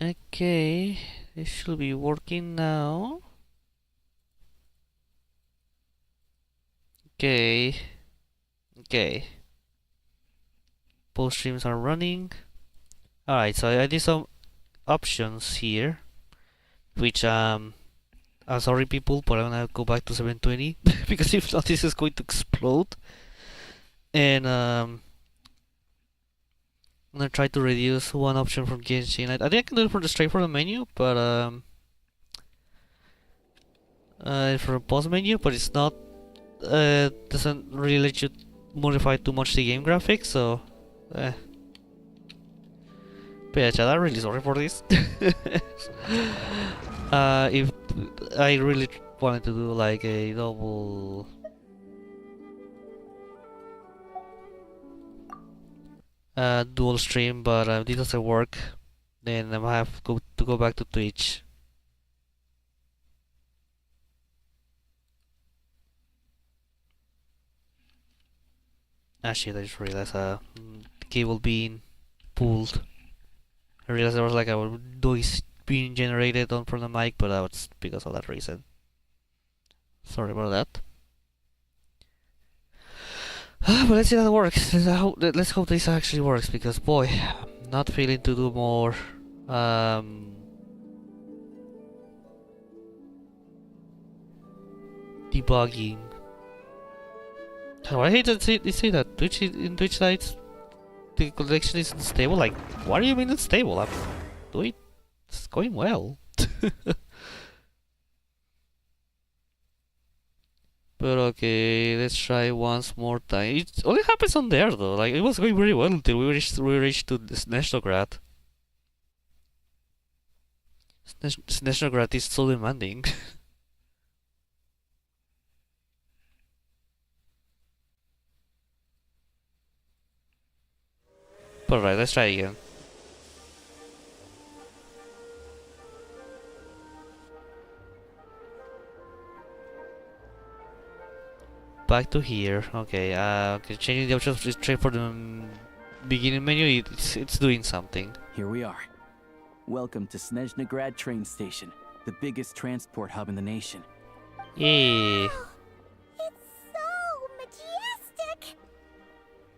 Okay, this should be working now. Okay, okay. Both streams are running. Alright, so I did some options here, which I'm sorry people, but I'm gonna go back to 720 because if not, this is going to explode. And I'm gonna try to reduce one option from Genshin. I think I can do it for the straight from the menu, but for a pause menu, but it's not doesn't really let you modify too much the game graphics, so But yeah, chat, I'm really sorry for this. If I really wanted to do like a double dual stream, but this doesn't work, then I have to go back to Twitch. Ah shit, I just realized the cable being pulled. I realized there was like a noise being generated on from the mic, but that was because of that reason. Sorry about that. But let's see if that works. Let's hope this actually works, because boy, I'm not feeling to do more debugging. Oh, I hate that they say that in Twitch nights the connection isn't stable. Like, what do you mean it's stable? I'm doing, it's going well. But okay, let's try once more time. It only happens on there though. Like, it was going very well until we reached to Snezhnaya. Snezhnaya is so demanding. But right, let's try again. Back to here. Okay, okay, changing the options straight for the beginning menu. It's doing something. Here we are. Welcome to Snezhnaya train station, the biggest transport hub in the nation. Yay! Wow, it's so majestic.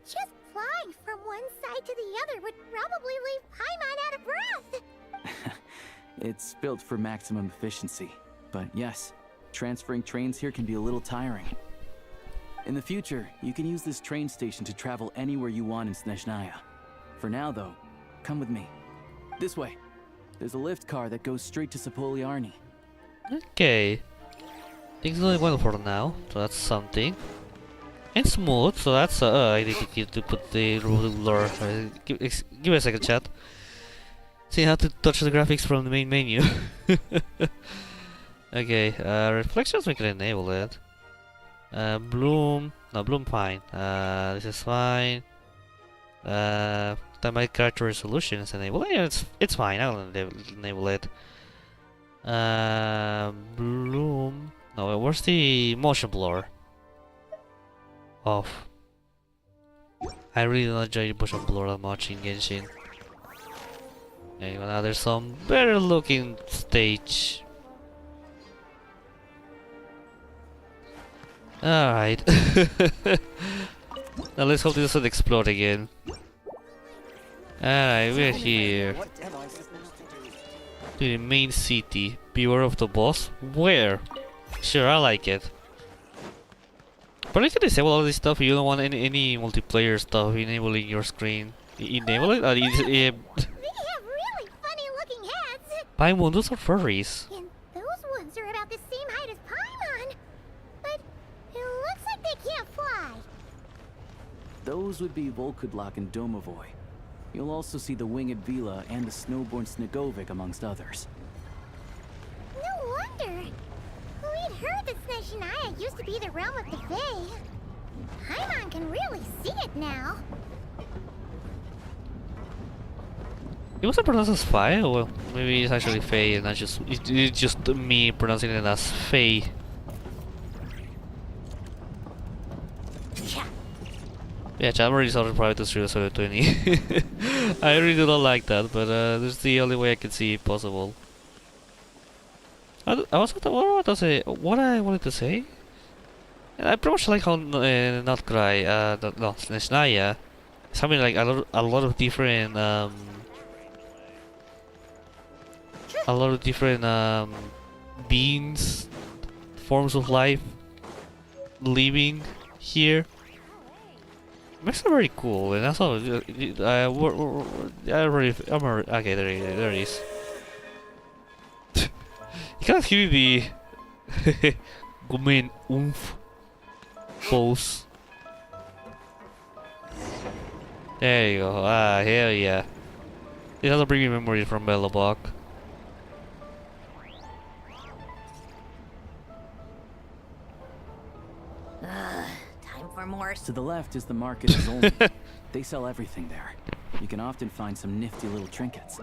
Just flying from one side to the other would probably leave Paimon out of breath. It's built for maximum efficiency, but yes, transferring trains here can be a little tiring. In the future, you can use this train station to travel anywhere you want in Snezhnaya. For now, though, come with me. This way. There's a lift car that goes straight to Sapoliarni. Okay. Things going well for now, so that's something. And smooth, so that's I need to put the ruler. Give me a second, chat. See how to touch the graphics from the main menu. Okay, reflections we can enable it. Bloom, no, Bloom fine. This is fine. Dynamic character resolution is enabled. Yeah, it's fine. I'll enable it. Bloom. No, where's the motion blur? Off. I really don't enjoy the motion blur that much in Genshin. Okay, well, now there's some better looking stage. Alright. Now let's hope this doesn't explode again. Alright, we're here. To the main city. Beware of the boss? Where? Sure, I like it. But you can disable all this stuff if you don't want any multiplayer stuff enabling your screen. Enable it? They have really funny looking heads. Paimon, those are furries. And those ones are about the same height as Paimon. But it looks like they can't fly. Those would be Volkudlak and Domovoy. You'll also see the winged Vila and the snowborn Snegovic amongst others. No wonder. We'd heard that Snezhnaya used to be the realm of the Fae. Paimon can really see it now. It wasn't pronounced as Fae? Well, maybe it's actually Fae and not just it's just me pronouncing it as Fae. Yeah, chat, I'm already started private to stream 720. I really don't like that, but this is the only way I can see it possible. I was what I wanted to say. I pretty much like how not Cry, no, Snezhnaya. It's having like a lot of different beings, forms of life living here. Makes it very cool, and also okay, there it is. You can't hear the Gumen oomph pose. There you go. Ah, hell yeah. It has a bring me memories from Bellabok. Time for more. To the left is the market as only. They sell everything there. You can often find some nifty little trinkets.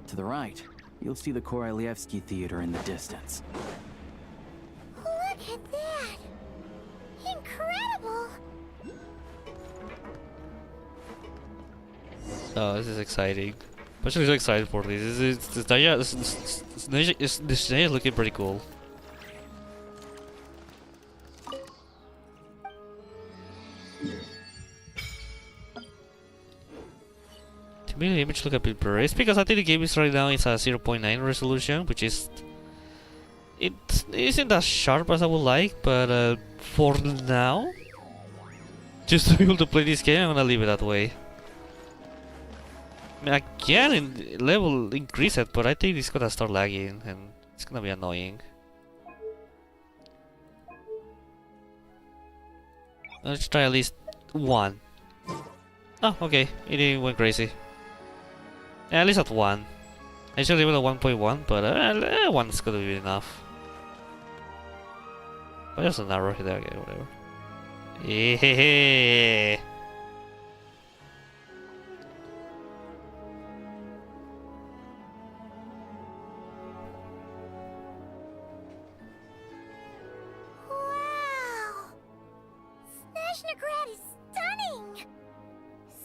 To the right, you'll see the Korolyevsky Theater in the distance. Look at that! Incredible! Oh, this is exciting. I'm actually so excited for this. This is looking pretty cool. To me, the image look a bit blurry. It's because I think the game is right now it's a 0.9 resolution, which is it isn't as sharp as I would like, but for now, just to be able to play this game, I'm gonna leave it that way. I mean, I can level increase it, but I think it's gonna start lagging and it's gonna be annoying. Let's try at least one. Oh, okay, it went crazy. Yeah, at least at one. I should leave it at 1.1, but 1 is gonna be enough. Oh, there's an arrow here, okay, whatever. Yeah. Wow! Snezhnaya is stunning!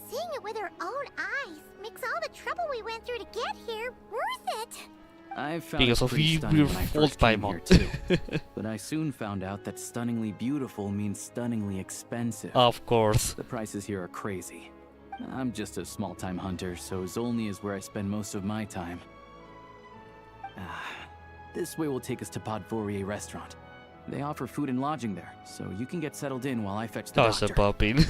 Seeing it with our own eyes makes all the trouble we went through to get here worth it! I found Because it of pretty you, stunning we're when I fault first by came here mod. too. But I soon found out that stunningly beautiful means stunningly expensive. Of course. The prices here are crazy. I'm just a small-time hunter, so Zolny is where I spend most of my time. This way will take us to Podvorier restaurant. They offer food and lodging there, so you can get settled in while I fetch the Toss a doctor. popping. Is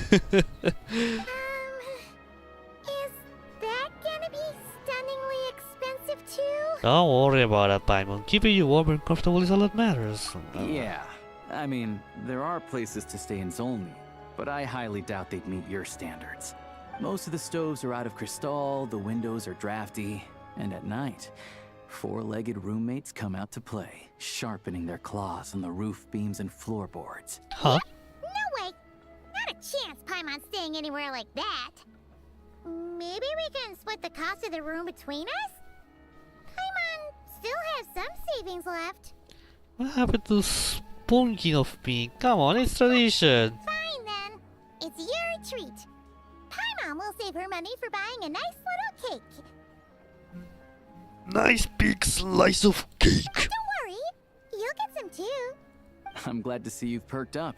that gonna be stunningly expensive too? Don't worry about that, Paimon. Keeping you warm and comfortable is all that matters. Yeah, I mean, there are places to stay in Zolny, but I highly doubt they'd meet your standards. Most of the stoves are out of crystal, the windows are drafty, and at night, four-legged roommates come out to play, sharpening their claws on the roof beams and floorboards. Huh? No way! Not a chance Paimon's staying anywhere like that. Maybe we can split the cost of the room between us? Paimon still has some savings left. What happened to spunking of me? Come on, it's tradition. Fine then. It's your treat. Paimon will save her money for buying a nice little cake. Nice big slice of cake. Don't worry, you'll get some too. I'm glad to see you've perked up.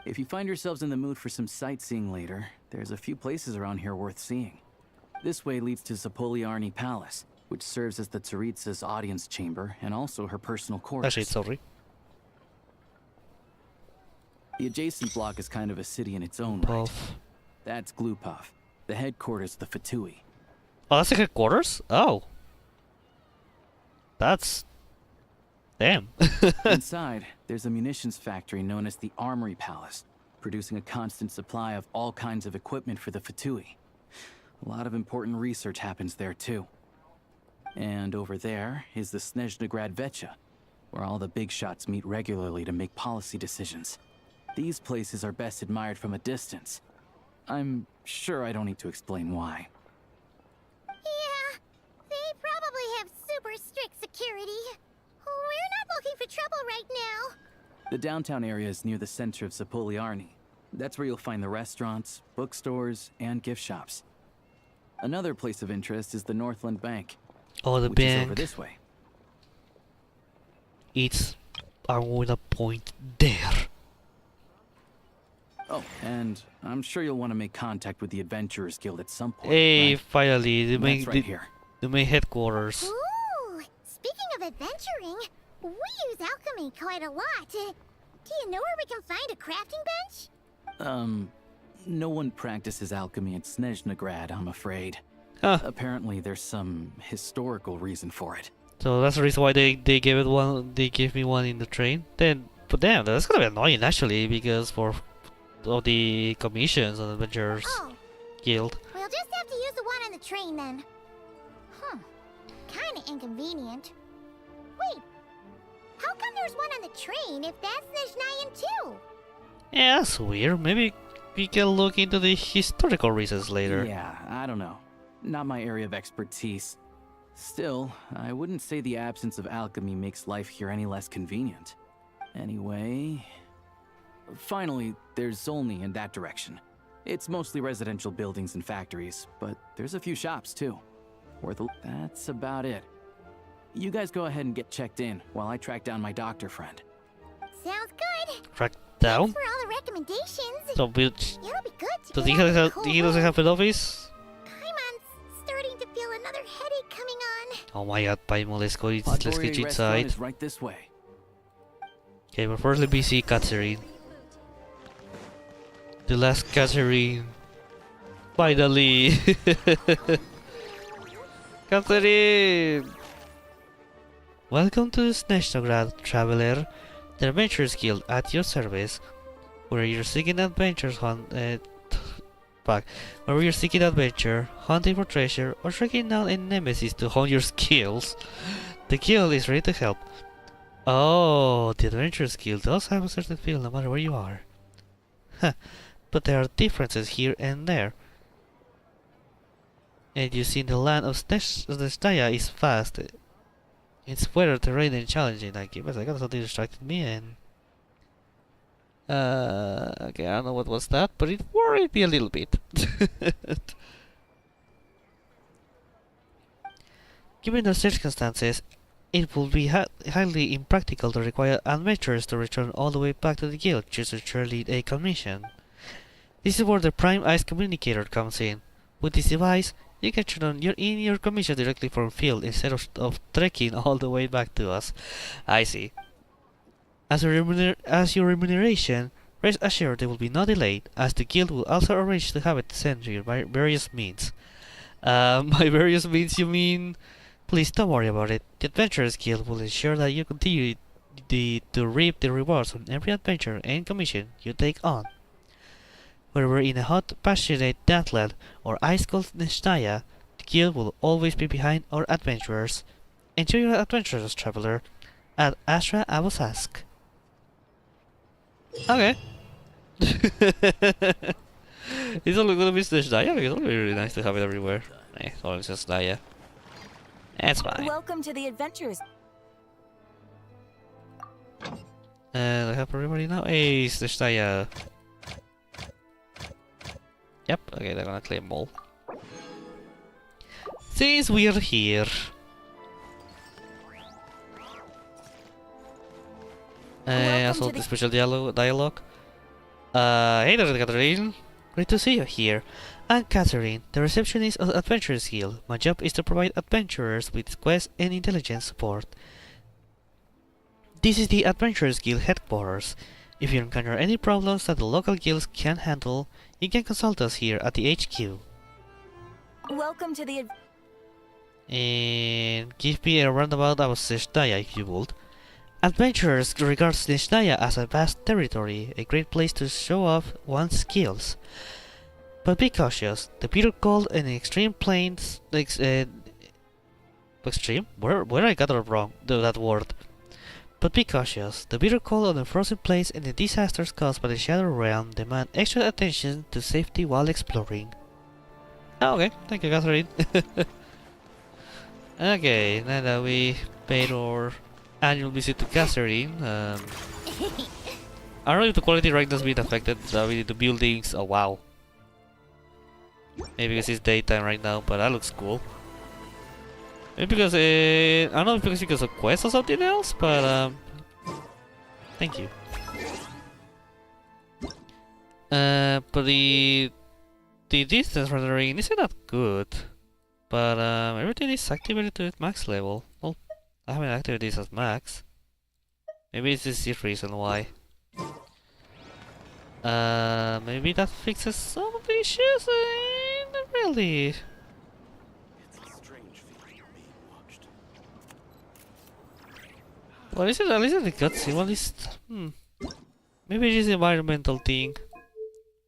If you find yourselves in the mood for some sightseeing later, there's a few places around here worth seeing. This way leads to Zapoliarny Palace, which serves as the Tsaritsa's audience chamber and also her personal quarters. Actually, sorry. The adjacent block is kind of a city in its own right. Puff. That's Glupov, the headquarters of the Fatui. Oh, that's the headquarters? Oh. That's... Damn. Inside, there's a munitions factory known as the Armory Palace, producing a constant supply of all kinds of equipment for the Fatui. A lot of important research happens there too. And over there is the Snezhnaya Vecha, where all the big shots meet regularly to make policy decisions. These places are best admired from a distance. I'm sure I don't need to explain why. Yeah, they probably have super strict security. We're not looking for trouble right now. The downtown area is near the center of Zapoliarny. That's where you'll find the restaurants, bookstores, and gift shops. Another place of interest is the Northland Bank, Oh, the which is over bank. this way. It's. I'm going to point there. Oh, and I'm sure you'll want to make contact with the Adventurers Guild at some point. Hey, right? finally, That's right here. the main headquarters. Ooh, speaking of adventuring, we use alchemy quite a lot. Do you know where we can find a crafting bench? No one practices alchemy at Snezhnaya, I'm afraid. Huh. Apparently, there's some historical reason for it. So that's the reason why they gave it one. They gave me one in the train. Then, but damn, that's gonna be annoying actually, because for all the commissions and adventures Oh, guild. we'll just have to use the one on the train then. Kinda inconvenient. Wait, how come there's one on the train if that's Snezhnayan too? Yeah, that's weird. Maybe we can look into the historical reasons later. Yeah, I don't know. Not my area of expertise. Still, I wouldn't say the absence of alchemy makes life here any less convenient. Anyway... Finally, there's Zolny in that direction. It's mostly residential buildings and factories, but there's a few shops too. That's about it. You guys go ahead and get checked in while I track down my doctor friend. Sounds good. Track down. Thanks for all the recommendations. So we, It'll be good to does get he out of the have? cold He doesn't have an office. Paimon's starting to feel another headache coming on. Oh my God, Paimon, let's go. Let's get Restaurant inside. is right this way. Okay, but first let me see Catherine. The last Catherine. Finally! Catherine! Welcome to Snezhnaya, traveler. The Adventurers Guild at your service. Where you're seeking adventures where you're seeking adventure, hunting for treasure, or tracking down a nemesis to hone your skills. The guild is ready to help. Oh, the Adventurers Guild does have a certain feel no matter where you are. Huh. But there are differences here and there. And you see, the land of Snezhnaya is vast. Its weather, terrain, and challenging. I guess I got something distracted me and... okay, I don't know what was that, but it worried me a little bit. Given the circumstances, it would be highly impractical to require adventurers to return all the way back to the guild just to cheerlead a commission. This is where the Prime Ice Communicator comes in. With this device, you can turn on your commission directly from field instead of trekking all the way back to us. I see. As your remuneration, rest assured there will be no delay, as the guild will also arrange to have it sent to you by various means. By various means you mean... Please don't worry about it. The Adventurers Guild will ensure that you continue to reap the rewards on every adventure and commission you take on. Whether we're in a hot, passionate Deathland or ice-cold Snezhnaya, the guild will always be behind our adventurers. Enjoy your adventures, traveler. At Astra Abosask. Okay. It's only gonna be Snezhnaya because it's only really nice to have it everywhere. It's only Snezhnaya. That's fine. Welcome to the adventures. I have everybody now. Hey, Snezhnaya. Yep, okay, they're gonna claim all. Since we're here. Also the special dialogue. Hey there, Catherine. Great to see you here. I'm Catherine, the receptionist of the Adventurers Guild. My job is to provide adventurers with quest and intelligence support. This is the Adventurers Guild headquarters. If you encounter any problems that the local guilds can't handle, you can consult us here at the HQ. Welcome to the And give me a roundabout about Snezhnaya if you would. Adventurers regard Snezhnaya as a vast territory, a great place to show off one's skills. But be cautious, the bitter cold and extreme plains... extreme? Where I got it wrong, that word. But be cautious, the bitter cold on the frozen plains and the disasters caused by the Shadow Realm demand extra attention to safety while exploring. Oh, okay, thank you, Catherine. Okay, now that we paid our annual visit to Catherine, I don't know if the quality rank has been affected. The buildings, oh wow. Maybe because it's daytime right now, but that looks cool. Maybe because I don't know if it's because of quest or something else, but thank you. But the distance rendering isn't that good, but everything is activated to its max level. Well, I haven't activated this as max. Maybe this is the reason why. Maybe that fixes some of the issues. Not really. It's a strange feeling being watched. Well, at least the cutscene. Well, at least maybe it is an environmental thing.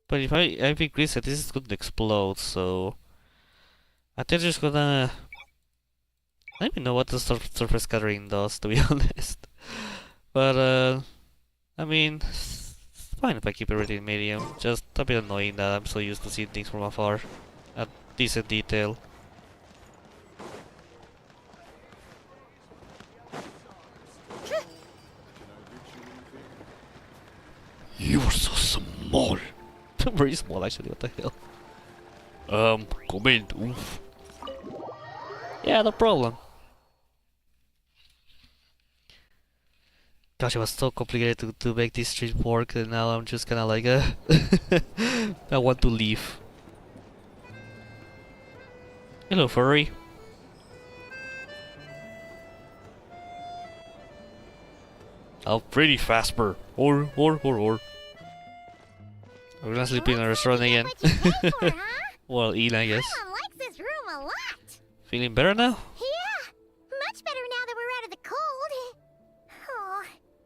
But if I increase it, this is going to explode. So I think just gonna. I don't even know what the surface scattering does, to be honest. But I mean, it's fine if I keep everything medium. Just a bit annoying that I'm so used to seeing things from afar at decent detail. You are so small. Very small, actually. What the hell? Comment. Oof. Yeah, no problem. Gosh, it was so complicated to make this street work, and now I'm just kinda like, I want to leave. Hello, furry. Oh, pretty Fasper. Or. We're gonna sleep in a restaurant again. What you pay for, huh? Well, eat, I guess. Paimon likes this room a lot. Feeling better now? Yeah, much better now that we're out of the cold. Oh,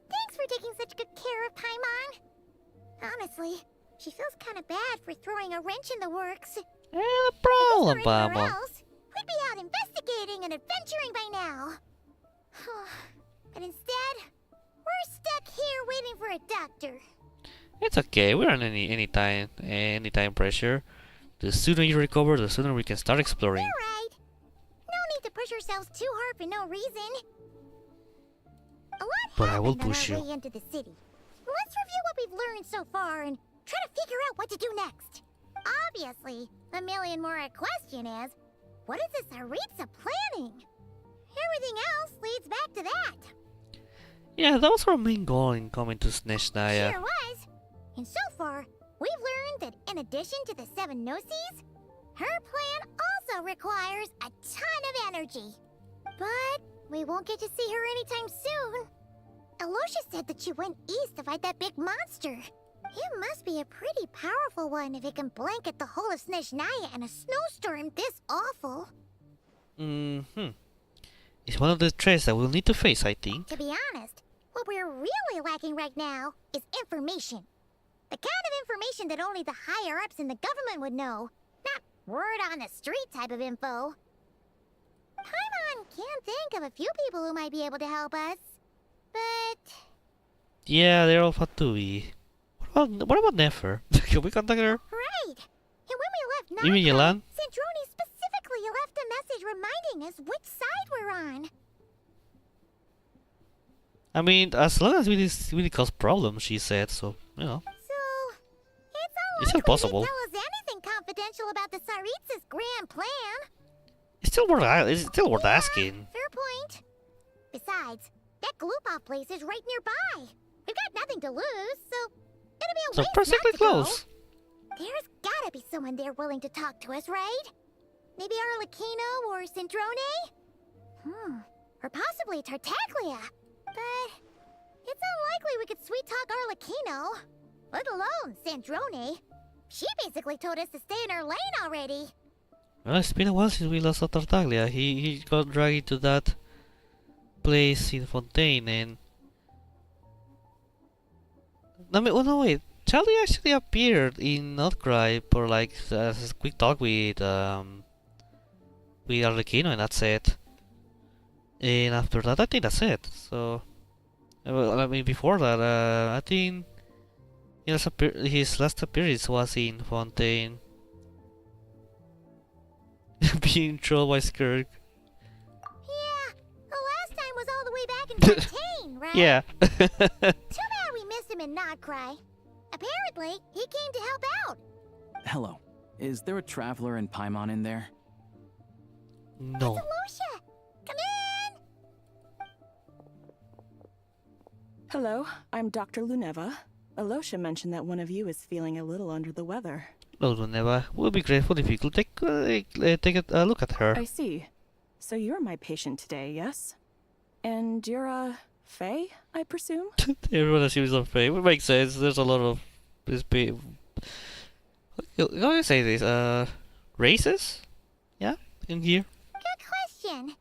thanks for taking such good care of Paimon. Honestly, she feels kind of bad for throwing a wrench in the works. No If problem, this were anywhere Paimon. else, we'd be out investigating and adventuring by now. But instead, we're stuck here waiting for a doctor. It's okay. We're on any time pressure. The sooner you recover, the sooner we can start exploring. You're right. No need to push ourselves too hard for no reason. A lot But I will happened on push our you. way into the city. Let's review what we've learned so far and try to figure out what to do next. Obviously, the million-more question is, what is the Tsaritsa planning? Everything else leads back to that. Yeah, that was our main goal in coming to Snezhnaya. Sure was. And so far, we've learned that in addition to the 7 Gnosis, her plan also requires a ton of energy. But we won't get to see her anytime soon. Aloysia said that she went east to fight that big monster. It must be a pretty powerful one if it can blanket the whole of Snezhnaya in a snowstorm this awful. It's one of the threats that we'll need to face, I think. To be honest, what we're really lacking right now is information. The kind of information that only the higher-ups in the government would know. Not word on the street type of info. Paimon can think of a few people who might be able to help us. But Yeah, they're all Fatui. What about Nefer? Can we contact her? right. And when we left You mean Nightclub, Yelan? Snezhnaya specifically left a message reminding us which side we're on. I mean, as long as we didn't cause problems, she said, so, you know. So, it's It's still unlikely possible. they tell us anything confidential about the Tsaritsa's grand plan. It's still worth asking. Fair point. Besides, that Gloop-Off place is right nearby. We've got nothing to lose, so it'll be a So waste perfectly not to go. close. There's gotta be someone there willing to talk to us, right? Maybe Arlecchino or Centrone? Or possibly Tartaglia. But it's unlikely we could sweet-talk Arlecchino. Let alone Centrone. She basically told us to stay in her lane already. Well, it's been a while since we last saw Tartaglia. He got dragged into that place in Fontaine and... I mean, oh no, wait. Charlie actually appeared in Outcry for like a quick talk with Arlecchino, and that's it. And after that, I think that's it. So, well, I mean, before that, I think his last appearance was in Fontaine, being trolled by Skirk. Yeah, the last time was all the way back in Fontaine, right? Yeah. Too bad we missed him in Nodcry. Apparently, he came to help out. Hello. Is there a traveler in Paimon in there? No. Lucia, come in! Hello, I'm Dr. Luneva. Alosha mentioned that one of you is feeling a little under the weather. No, Luneva. We'll be grateful if you could take a look at her. I see. So you're my patient today, yes? And you're a Fae, I presume? Everyone assumes I'm fake. It makes sense. There's a lot of this big. How do you say this? Races? Yeah, in here. Good question.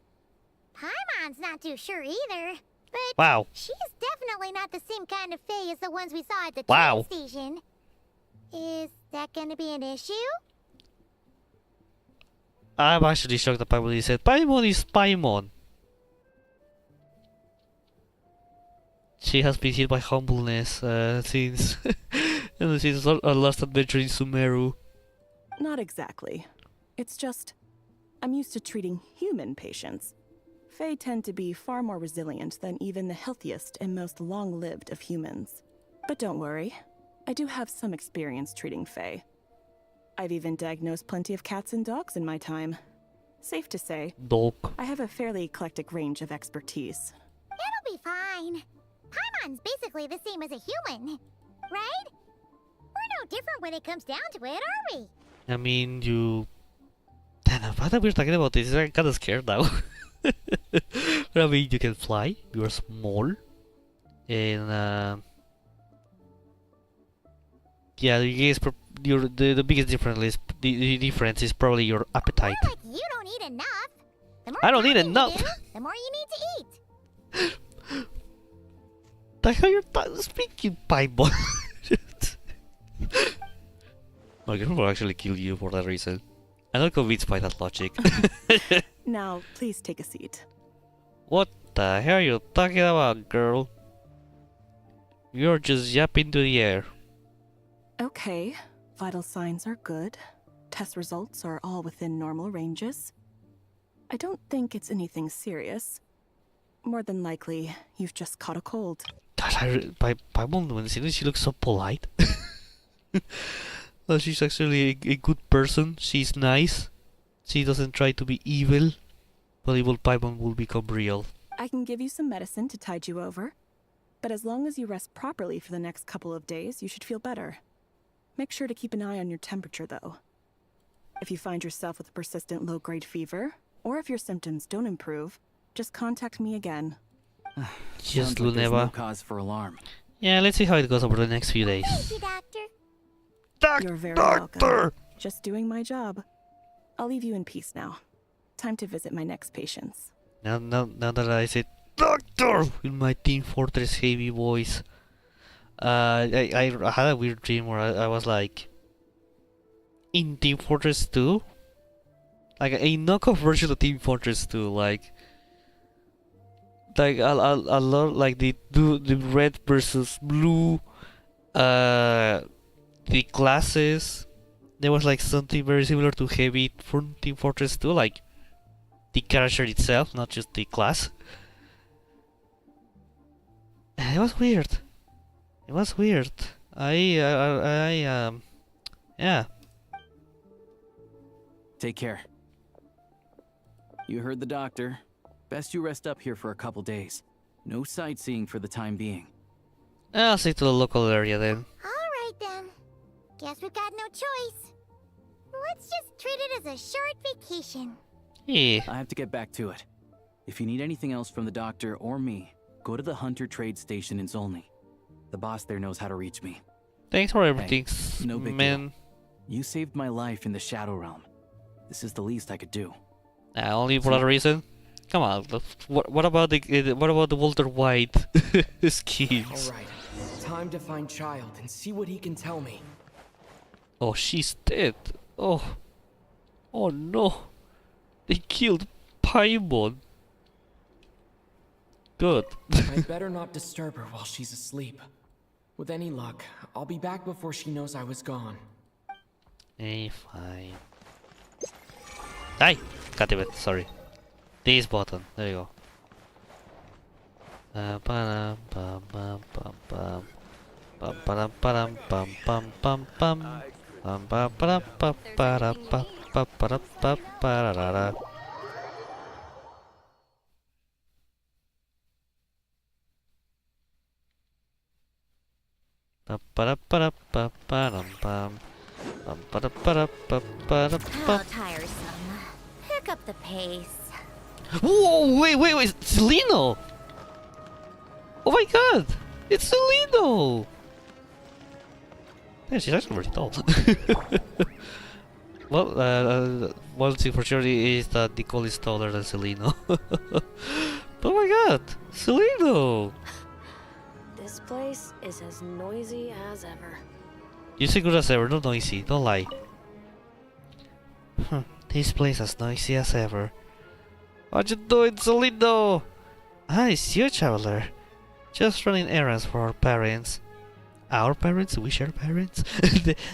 Paimon's not too sure either, but Wow. she's definitely not the same kind of fae as the ones we saw at the Wow. train station. Is that gonna be an issue? I'm actually shocked that Paimon said Paimon is Paimon. She has been hit by humbleness since since our last adventure in Sumeru. Not exactly. It's just, I'm used to treating human patients. Fae tend to be far more resilient than even the healthiest and most long-lived of humans. But don't worry, I do have some experience treating Fae. I've even diagnosed plenty of cats and dogs in my time. Safe to say, Dog. I have a fairly eclectic range of expertise. It'll be fine. Paimon's basically the same as a human, right? We're no different when it comes down to it, are we? I mean, you. Damn, now that we're talking about this, I'm kinda scared now. I mean, you can fly, you're small, and yeah, the biggest difference is probably your appetite. More like you don't eat enough. The more I don't eat talking you enough. do, the more you need to eat. The hell you're speaking, Paimon? My girlfriend will actually kill you for that reason. I'm not convinced by that logic. Now, please take a seat. What the hell are you talking about, girl? You're just yapping to the air. Okay, vital signs are good. Test results are all within normal ranges. I don't think it's anything serious. More than likely, you've just caught a cold. Gosh, Paimon, when she looks so polite. Well, she's actually a good person. She's nice. She doesn't try to be evil. But evil Paimon will become real. I can give you some medicine to tide you over. But as long as you rest properly for the next couple of days, you should feel better. Make sure to keep an eye on your temperature, though. If you find yourself with a persistent low-grade fever, or if your symptoms don't improve, just contact me again. Just Sounds like there's no Luneva. cause for alarm. Yeah, let's see how it goes over the next few days. Thank you, Doctor. You're very welcome. Just doing my job. I'll leave you in peace now. Time to visit my next patients. Now that I said Doctor in my Team Fortress heavy voice, I had a weird dream where I was like in Team Fortress 2, like a knockoff version of Team Fortress 2, like a lot like the red versus blue, the classes. There was like something very similar to heavy from Team Fortress 2, like the character itself, not just the class. And it was weird. It was weird. Yeah. Take care. You heard the doctor. Best you rest up here for a couple days. No sightseeing for the time being. I'll stick to the local area then. Alright then. Guess we've got no choice. Let's just treat it as a short vacation. Yeah. I have to get back to it. If you need anything else from the doctor or me, go to the Hunter Trade Station in Zolny. The boss there knows how to reach me. Thanks for everything, no big man. You saved my life in the Shadow Realm. This is the least I could do. Only for that reason. Come on. What about the Walter White schemes? All right, time to find Child and see what he can tell me. Oh, she's dead. Oh no. They killed Paimon. Good. I'd better not disturb her while she's asleep. With any luck, I'll be back before she knows I was gone. Hey, fine. Ay! God damn it, sorry. This button, there you go. Ba-dum, bum, bum, bum, bum. Bum, ba-dum, ba-dum, bum, bum, bum, bum. Ba ba ba ba ba ba ba ba ba ba da da. Ba ba ba ba ba dum bum. Ba da ba ba ba da How ba. tiresome. Pick up the pace. Whoa! Wait! Celino! Oh my god! It's Celino! Yeah, she's actually pretty tall. Well, one thing for sure is that Nicole is taller than Celino. Oh my god! Celino! This place is as noisy as ever. You say good as ever, not noisy, don't lie. This place as noisy as ever. What you doing, Celino? Ah, it's you, traveler. Just running errands for our parents. Our parents? We share parents?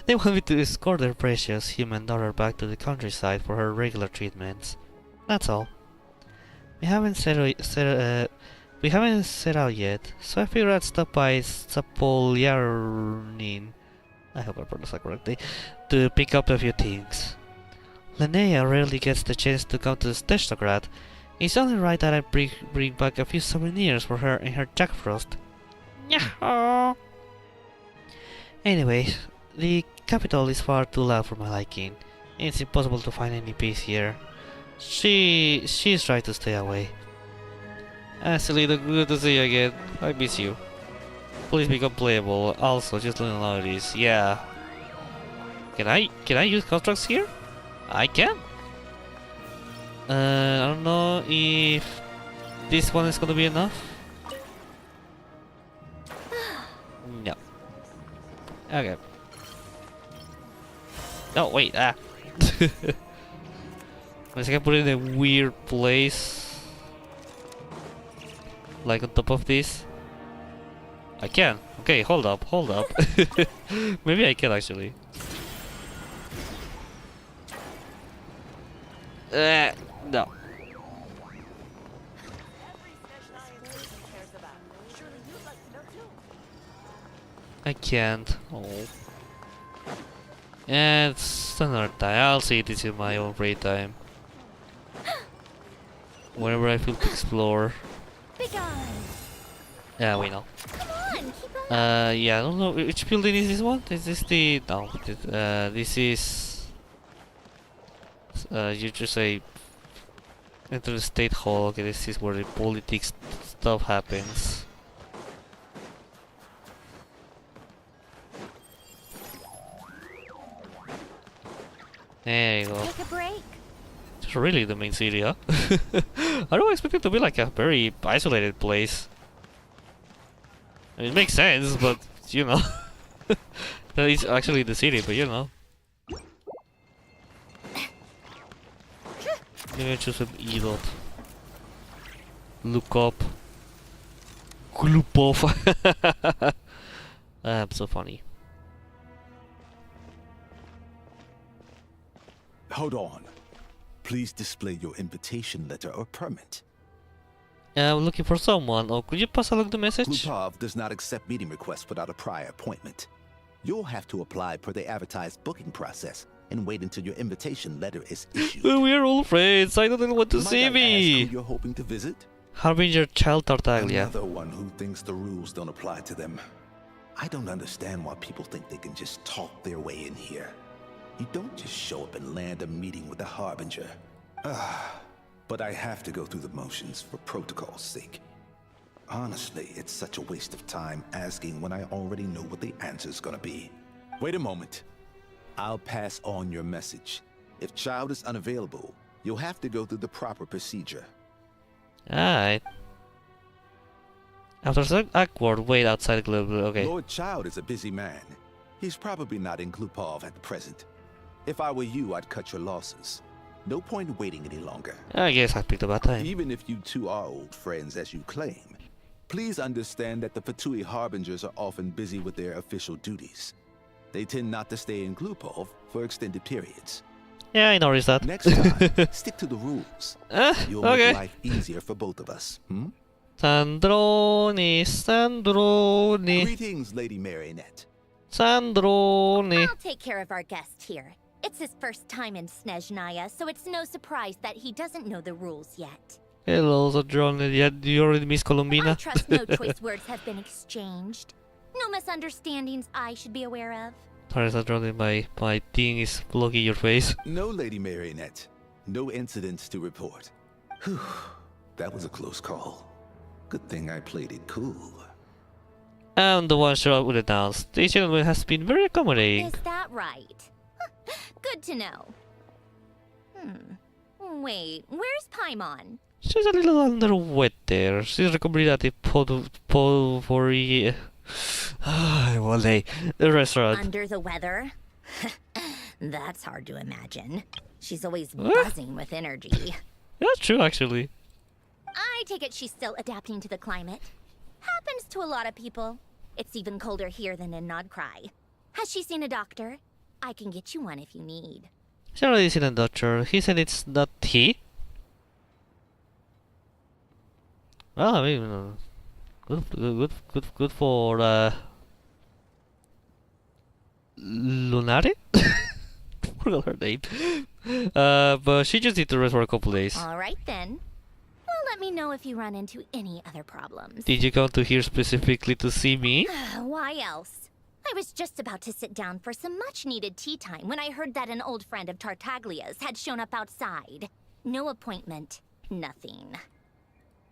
They want me to escort their precious human daughter back to the countryside for her regular treatments. That's all. We haven't set out yet, so I figured I'd stop by Sapolyanin, I hope I pronounced that correctly, to pick up a few things. Linnea rarely gets the chance to come to Snezhnaya. It's only right that I bring back a few souvenirs for her in her Jack Frost. Yahoo! Anyway, the capital is far too loud for my liking. It's impossible to find any peace here. She's trying to stay away. Celina, good to see you again. I miss you. Please become playable. Also, just let me know this. Yeah. Can I use constructs here? I can. I don't know if this one is gonna be enough. No. Okay. No, wait. I can put it in a weird place, like on top of this. I can. Okay, hold up. Maybe I can actually. No. I can't. Oh. Yeah, it's another time. I'll see this in my own free time. Whenever I feel to explore. Yeah, we know. Come on, keep on. Yeah, I don't know which building is this one. Is this the no? This is. You just say. Enter the state hall. Okay, this is where the politics stuff happens. There you go. Take a break. It's really the main city, huh? I don't expect it to be like a very isolated place. I mean, it makes sense, but you know, that is actually the city. But you know, maybe I choose an idiot. Look up. Glupov. I'm so funny. Hold on. Please display your invitation letter or permit. I'm looking for someone. Oh, could you pass along the message? Glupov does not accept meeting requests without a prior appointment. You'll have to apply per the advertised booking process and wait until your invitation letter is issued. We're all friends. I don't want to Might see I me. ask who you're hoping to visit? Harbinger Child Tartaglia. Another one who thinks the rules don't apply to them. I don't understand why people think they can just talk their way in here. You don't just show up and land a meeting with the Harbinger. But I have to go through the motions for protocol's sake. Honestly, it's such a waste of time asking when I already know what the answer's gonna be. Wait a moment. I'll pass on your message. If Child is unavailable, you'll have to go through the proper procedure. Alright. After some awkward wait outside the club, okay. Lord Child is a busy man. He's probably not in Glupov at the present. If I were you, I'd cut your losses. No point waiting any longer. I guess I picked a bad time. Even if you two are old friends as you claim, please understand that the Fatui Harbingers are often busy with their official duties. They tend not to stay in Glupov for extended periods. Yeah, I noticed that. Next time, stick to the rules. You'll okay. make life easier for both of us. Sandroni. Greetings, Lady Marionette. Sandrone. I'll take care of our guest here. It's his first time in Snezhnaya, so it's no surprise that he doesn't know the rules yet. Hello, Sandrone. Yeah, do you already miss I Colombina? trust no choice words have been exchanged. No misunderstandings I should be aware of. Sorry, Sandrone, my thing is blocking your face. No, Lady Marionette. No incidents to report. Whew. That was a close call. Good thing I played it cool. And the one shot would announce, the gentleman has been very accommodating. Is that right? Good to know. Wait, where's Paimon? She's a little under wet there. She's recommended at the well, the restaurant. Under the weather? That's hard to imagine. She's always buzzing with energy. That's true, actually. I take it she's still adapting to the climate. Happens to a lot of people. It's even colder here than in Nodcry. Has she seen a doctor? I can get you one if you need. She already seen a doctor. He said it's not he. Well, I mean, good for Lunare. Forgot her name. But she just needs to rest for a couple days. All right then. Well, let me know if you run into any other problems. Did you come to here specifically to see me? Why else? I was just about to sit down for some much-needed tea time when I heard that an old friend of Tartaglia's had shown up outside. No appointment, nothing.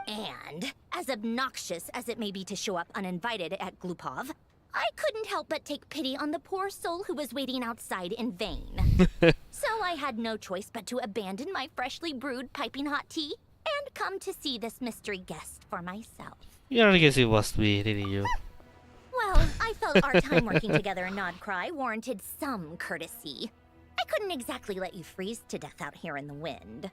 And, as obnoxious as it may be to show up uninvited at Glupov, I couldn't help but take pity on the poor soul who was waiting outside in vain. So I had no choice but to abandon my freshly brewed piping hot tea and come to see this mystery guest for myself. Yeah, I guess it must be, didn't you? Well, I felt our time working together in Nodcry warranted some courtesy. I couldn't exactly let you freeze to death out here in the wind.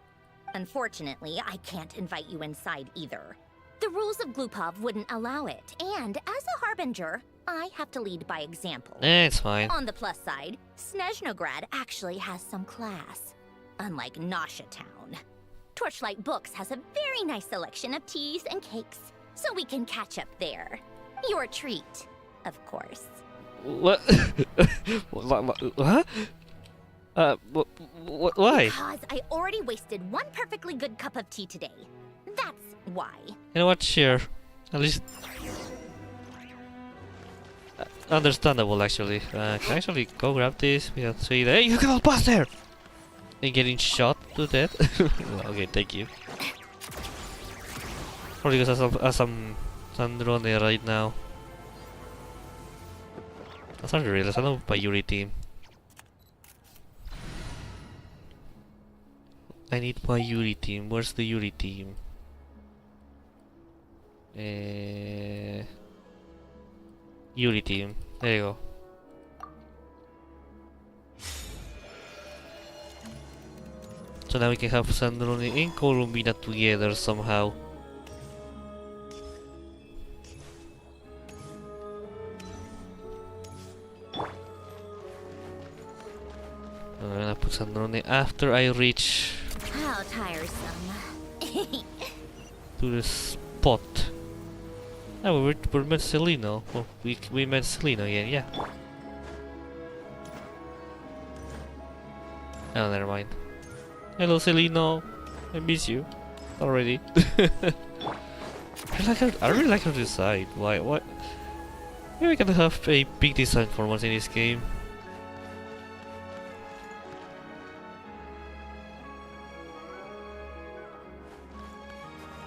Unfortunately, I can't invite you inside either. The rules of Glupov wouldn't allow it, and as a harbinger, I have to lead by example. It's fine. On the plus side, Snezhnograd actually has some class, unlike Nasha Town. Torchlight Books has a very nice selection of teas and cakes, so we can catch up there. Your treat, of course. What? What? Why? Because I already wasted one perfectly good cup of tea today. That's why. You know what? Sure. At least understandable, actually. Can I actually go grab this? We have to say, hey, you cannot pass there! And getting shot to death? Okay, thank you. Probably because as I'm Sandrone right now. That's not real, that's not my Yuri team. I need my Yuri team. Where's the Yuri team? Yuri team. There you go. So now we can have Sandrone and Columbina together somehow. I'm gonna put Sandrone after I reach How tiresome. to the spot. Oh, we met Celino. Oh, we met Celino again, yeah. Oh, never mind. Hello, Celino. I miss you already. I really like her design. Why? What? Maybe we can have a big design for once in this game.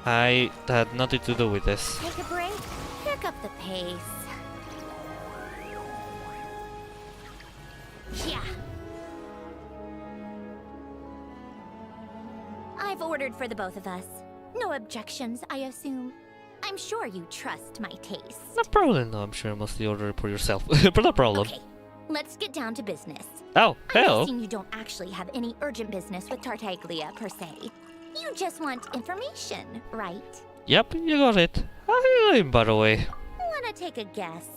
I had nothing to do with this. Take a break, pick up the pace. Yeah. I've ordered for the both of us. No objections, I assume. I'm sure you trust my taste. No problem. No, I'm sure you mostly order it for yourself. But no problem. Okay, let's get down to business. Oh, I'm hell. guessing you don't actually have any urgent business with Tartaglia, per se. You just want information, right? Yep, you got it. How are you doing, by the way? Wanna take a guess?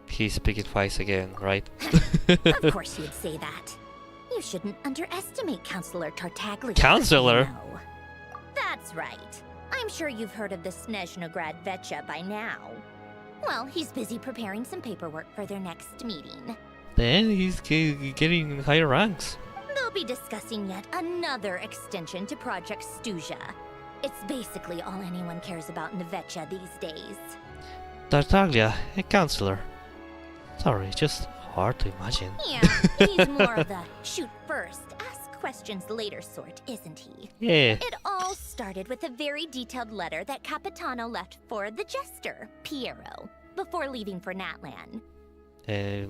He's picking fights again, right? Of course you'd say that. You shouldn't underestimate Counselor Tartaglia. Counselor? No. That's right. I'm sure you've heard of the Snezhnograd Vecha by now. Well, he's busy preparing some paperwork for their next meeting. Then he's getting higher ranks. They'll be discussing yet another extension to Project Stuja. It's basically all anyone cares about in Nevetcha these days. Tartaglia, a counselor. Sorry, just hard to imagine. Yeah, he's more of the shoot first, ask questions later sort, isn't he? Yeah. It all started with a very detailed letter that Capitano left for the jester, Piero, before leaving for Natlan. I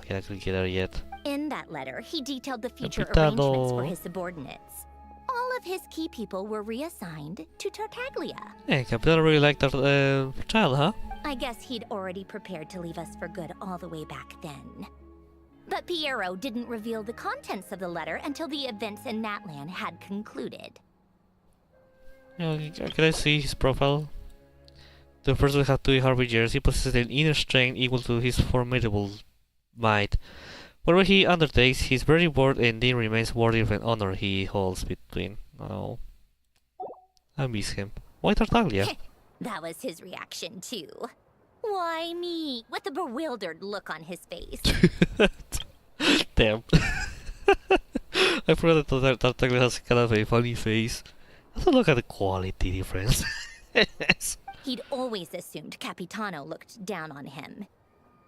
can't actually get there yet. In that letter, he detailed the future Capitano. arrangements for his subordinates. All of his key people were reassigned to Tartaglia. Hey, Capitano really liked that child, huh? I guess he'd already prepared to leave us for good all the way back then. But Piero didn't reveal the contents of the letter until the events in Natlan had concluded. Can I see his profile? The person had 2 harbingers. He possesses an inner strength equal to his formidable might. Whatever he undertakes, his very word and deed remains worthy of an honor he holds between. Oh, I miss him. Why Tartaglia? That was his reaction too. Why me? With a bewildered look on his face. Damn. I forgot that Tartaglia has kind of a funny face. Also look at the quality difference. He'd always assumed Capitano looked down on him.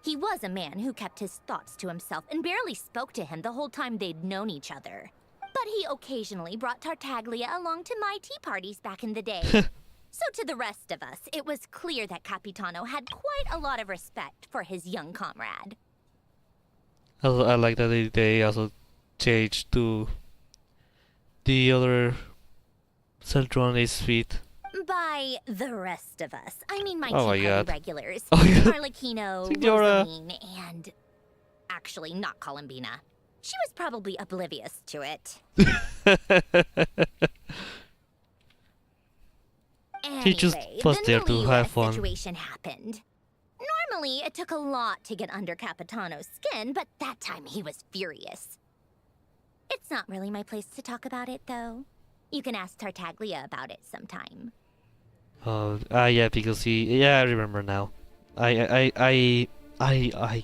He was a man who kept his thoughts to himself and barely spoke to him the whole time they'd known each other. But he occasionally brought Tartaglia along to my tea parties back in the day. So to the rest of us, it was clear that Capitano had quite a lot of respect for his young comrade. I like that they also changed to the other Central on his feet. By the rest of us, I mean my Oh my tea party God. regulars. Oh my God. Arlecchino, Signora. Rosaline, and... actually, not Columbina. She was probably oblivious to it. He just Anyway, was the there to Nalila have fun. situation happened. Normally, it took a lot to get under Capitano's skin, but that time he was furious. It's not really my place to talk about it, though. You can ask Tartaglia about it sometime. Yeah, because yeah, I remember now. I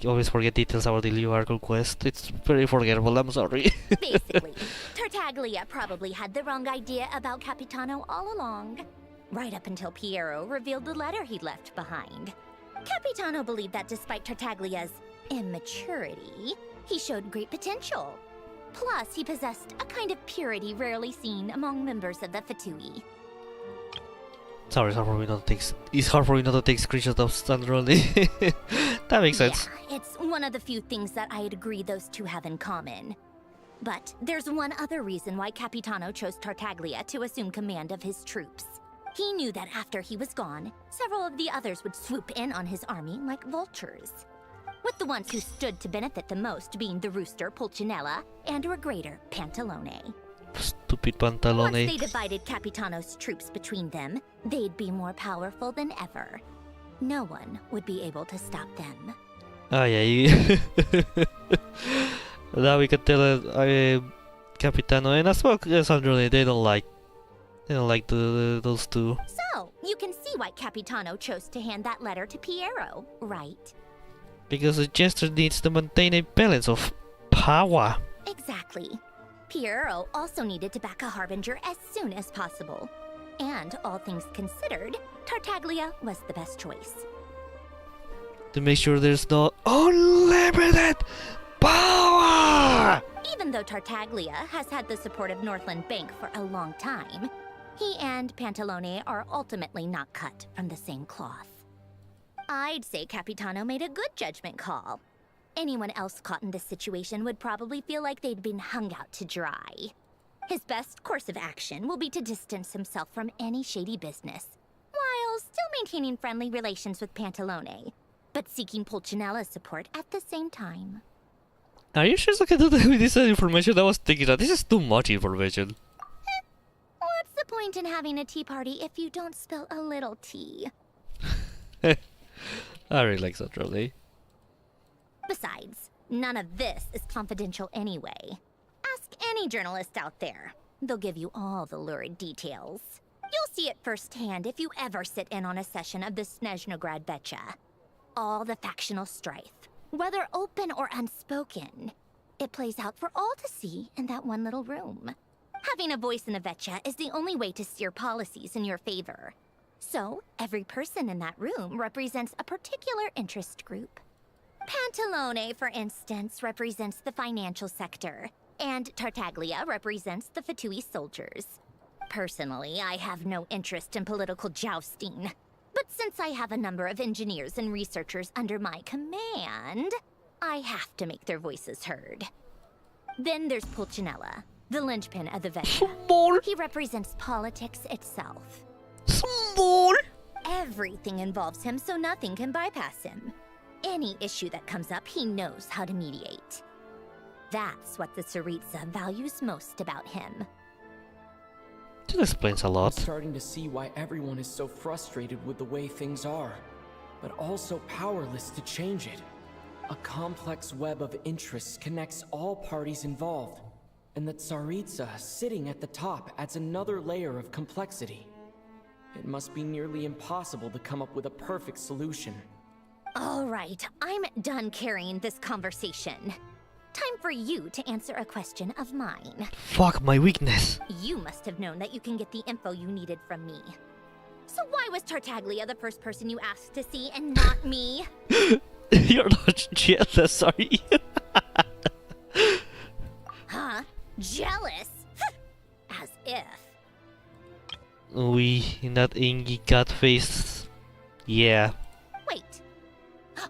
always forget details about the Liuarco quest. It's very forgettable, I'm sorry. Basically, Tartaglia probably had the wrong idea about Capitano all along. Right up until Piero revealed the letter he'd left behind. Capitano believed that despite Tartaglia's immaturity, he showed great potential. Plus, he possessed a kind of purity rarely seen among members of the Fatui. Sorry, it's hard for me not to take screenshots of Sandroni. That makes sense. Yeah, it's one of the few things that I'd agree those two have in common. But there's one other reason why Capitano chose Tartaglia to assume command of his troops. He knew that after he was gone, several of the others would swoop in on his army like vultures. With the ones who stood to benefit the most being the rooster Pulcinella and Regrator Pantalone. Stupid Once Pantalone. they divided Capitano's troops between them, they'd be more powerful than ever. No one would be able to stop them. Ah, yeah. Now we can tell Capitano and as well Sandrone, they don't like those two. So, you can see why Capitano chose to hand that letter to Piero, right? Because the jester needs to maintain a balance of power. Exactly. Piero also needed to back a harbinger as soon as possible. And all things considered, Tartaglia was the best choice. To make sure there's no unlimited power! Even though Tartaglia has had the support of Northland Bank for a long time, he and Pantalone are ultimately not cut from the same cloth. I'd say Capitano made a good judgment call. Anyone else caught in this situation would probably feel like they'd been hung out to dry. His best course of action will be to distance himself from any shady business, while still maintaining friendly relations with Pantalone, but seeking Pulcinella's support at the same time. Are you sure I can do that with this information? I was thinking that this is too much information. What's the point in having a tea party if you don't spill a little tea? I really like that, really. Besides, none of this is confidential anyway. Ask any journalist out there. They'll give you all the lurid details. You'll see it firsthand if you ever sit in on a session of the Snezhnaya Betcha. all the factional strife, whether open or unspoken. It plays out for all to see in that one little room. Having a voice in the Vetcha is the only way to steer policies in your favor. So, every person in that room represents a particular interest group. Pantalone, for instance, represents the financial sector, and Tartaglia represents the Fatui soldiers. Personally, I have no interest in political jousting. But since I have a number of engineers and researchers under my command, I have to make their voices heard. Then there's Pulcinella, the linchpin of the Vetcha. Small. He represents politics itself. Small. Everything involves him, so nothing can bypass him. Any issue that comes up, he knows how to mediate. That's what the Tsaritsa values most about him. That explains a I'm lot. starting to see why everyone is so frustrated with the way things are, but also powerless to change it. A complex web of interests connects all parties involved, and the Tsaritsa sitting at the top adds another layer of complexity. It must be nearly impossible to come up with a perfect solution. All right, I'm done carrying this conversation. Time for you to answer a question of mine. Fuck my weakness. You must have known that you can get the info you needed from me. So why was Tartaglia the first person you asked to see and not me? You're not jealous, sorry. Huh? Jealous? As if. In that ingy cat face. Yeah. Wait.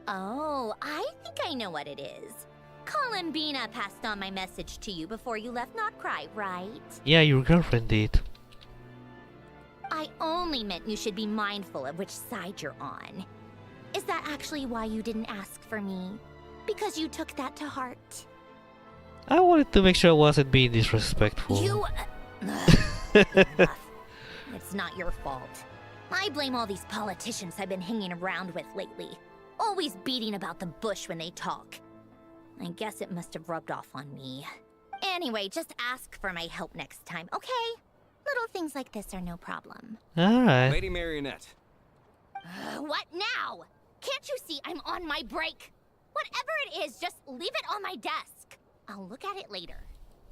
Oh, I think I know what it is. Columbina passed on my message to you before you left Notcry, right? Yeah, your girlfriend did. I only meant you should be mindful of which side you're on. Is that actually why you didn't ask for me? Because you took that to heart? I wanted to make sure I wasn't being disrespectful. You... Enough. It's not your fault. I blame all these politicians I've been hanging around with lately. Always beating about the bush when they talk. I guess it must have rubbed off on me. Anyway, just ask for my help next time, okay? Little things like this are no problem. Alright. Lady Marionette. What now? Can't you see I'm on my break? Whatever it is, just leave it on my desk. I'll look at it later.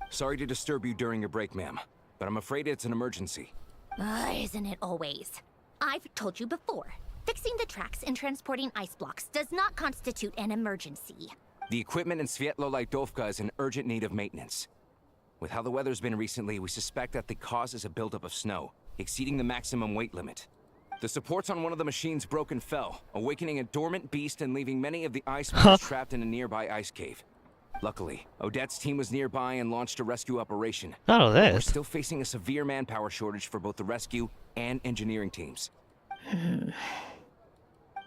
Sorry to disturb you during your break, ma'am, but I'm afraid it's an emergency. Isn't it always? I've told you before. Fixing the tracks and transporting ice blocks does not constitute an emergency. The equipment in Svietlolaidovka is in urgent need of maintenance. With how the weather's been recently, we suspect that the cause is a buildup of snow, exceeding the maximum weight limit. The supports on one of the machines broke and fell, awakening a dormant beast and leaving many of the ice players trapped in a nearby ice cave. Luckily, Odette's team was nearby and launched a rescue operation. Oh, We're that. still facing a severe manpower shortage for both the rescue and engineering teams.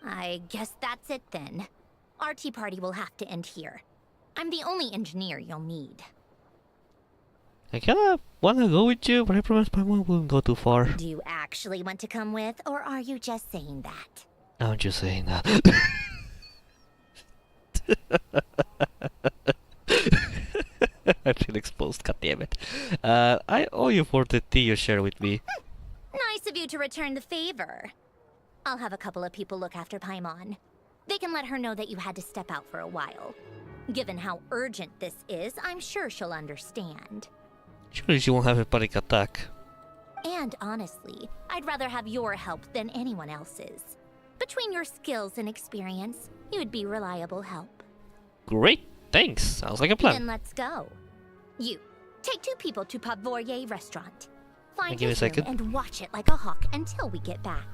I guess that's it then. Our tea party will have to end here. I'm the only engineer you'll need. I kinda wanna go with you, but I promise my mom wouldn't go too far. Do you actually want to come with, or are you just saying that? I'm just saying that. I feel exposed, goddammit. I owe you for the tea you shared with me. Nice of you to return the favor. I'll have a couple of people look after Paimon. They can let her know that you had to step out for a while. Given how urgent this is, I'm sure she'll understand. Surely she won't have a panic attack. And honestly, I'd rather have your help than anyone else's. Between your skills and experience, you'd be reliable help. Great, thanks. Sounds like a plan. Then let's go. You, take 2 people to Pavoye restaurant. Find Give me a his room second. and watch it like a hawk until we get back.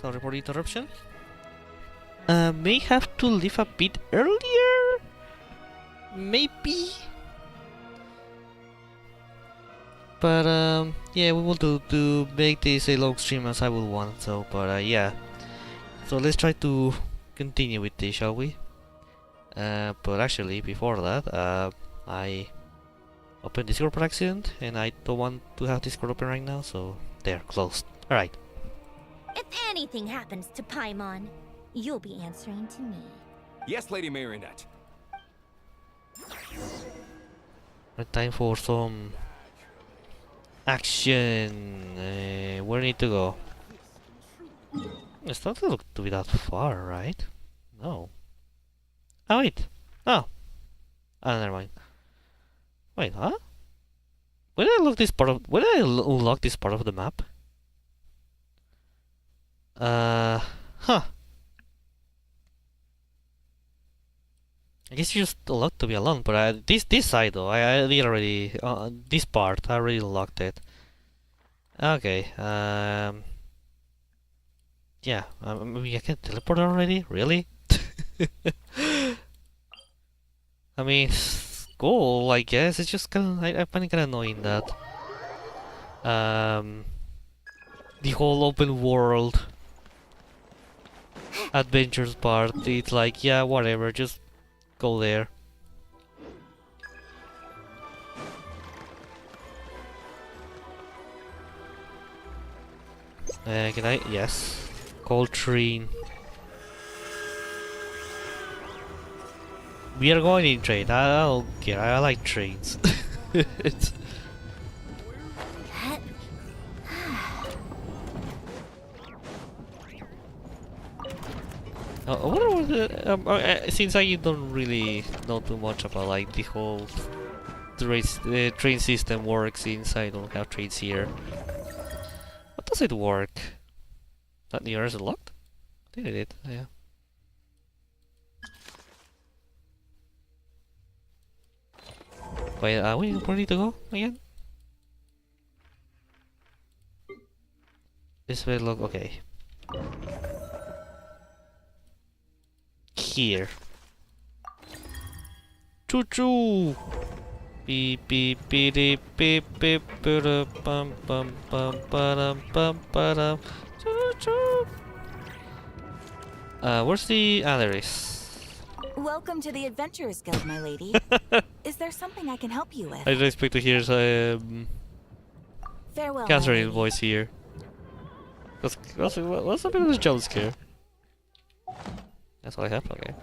no report interruption. May have to leave a bit earlier? Maybe? But yeah, we will to make this a long stream as I will want, so, but yeah. So let's try to continue with this, shall we? But actually, before that, I opened Discord by accident, and I don't want to have Discord open right now, so there, closed. Alright. If anything happens to Paimon, you'll be answering to me. Yes, Lady Marionette. Time for some action. Where do we need to go? It's not look to be that far, right? No. Oh wait. Oh. Ah, never mind. Wait, huh? When did I unlock this part of? When did I unlock this part of the map? Huh. I guess you just unlocked to be alone, but this side though, I did already. This part, I already unlocked it. Okay. Yeah. Maybe I can teleport already. Really? I mean, cool. I guess it's just kind of. I find it kind of annoying that. The whole open world adventures part. It's like, yeah, whatever. Just go there. Can I? Yes. Cold train. We are going in train. I don't care. I like trains. It's I wonder what since I don't really know too much about like the whole train system works since I don't have trains here. How does it work? That the is locked? I think I did, yeah. Wait, where do we need to go again? This way look okay. Here. Choo choo! Beep beep beep beep beep beep bum bum bum bum bum bum. Choo choo! Where's the there is. Welcome to the Adventurers Guild, my lady. Is there something I can help you with? I didn't expect to hear Farewell. Catherine's voice here. What's up with this jump scare? That's all I have? Okay.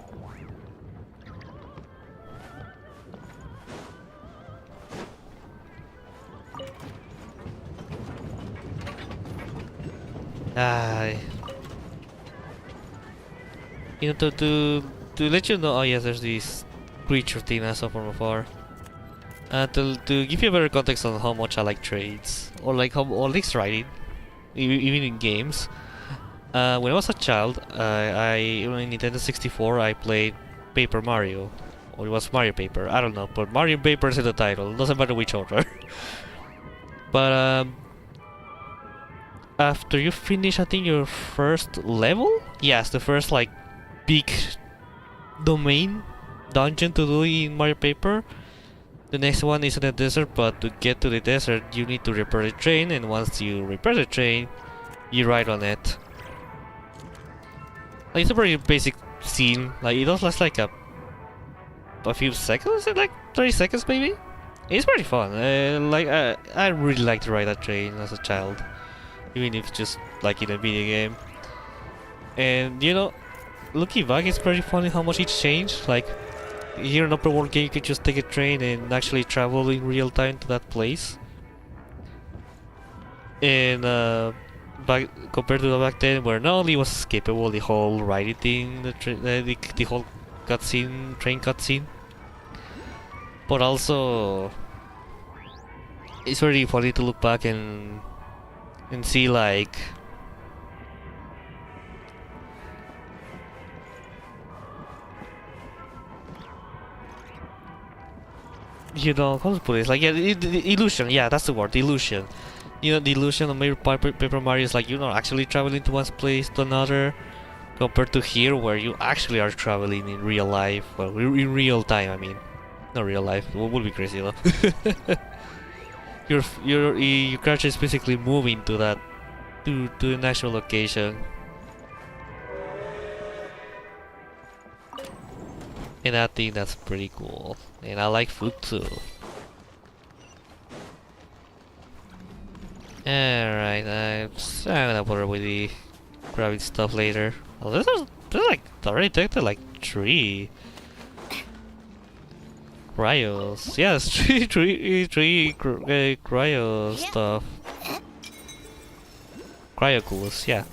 You know, to let you know, oh yes, there's this creature thing I saw from afar. To give you a better context on how much I like trades, or like how, or at least writing, even in games. When I was a child, in Nintendo 64, I played Paper Mario, or it was Mario Paper. I don't know, but Mario Paper is in the title. Doesn't matter which order. But after you finish, I think your first level, yes, the first like big domain dungeon to do in Mario Paper. The next one is in the desert, but to get to the desert, you need to repair the train, and once you repair the train, you ride on it. Like, it's a very basic scene. Like, it does last like a few seconds, like 30 seconds maybe. It's pretty fun. I really liked to ride that train as a child, even if it's just like in a video game. And you know, looking back, it's pretty funny how much it's changed. Like, here in open world game, you can just take a train and actually travel in real time to that place. And back compared to back then, where not only was escapable the whole riding thing, the whole cutscene, train cutscene, but also it's very funny to look back and see like. You know, how to put it? Like, yeah, the illusion. Yeah, that's the word, illusion. You know, the illusion of Paper Mario is like you're not actually traveling to one place to another, compared to here where you actually are traveling in real life. Well, in real time, I mean. Not real life. It would be crazy though. Your character is basically moving to that to an actual location. And I think that's pretty cool. And I like food too. Alright, I'm gonna bother with the grabbing stuff later. Oh, there's like already detected like 3 cryos. Yes, three cryo stuff. Cryo cools, yeah.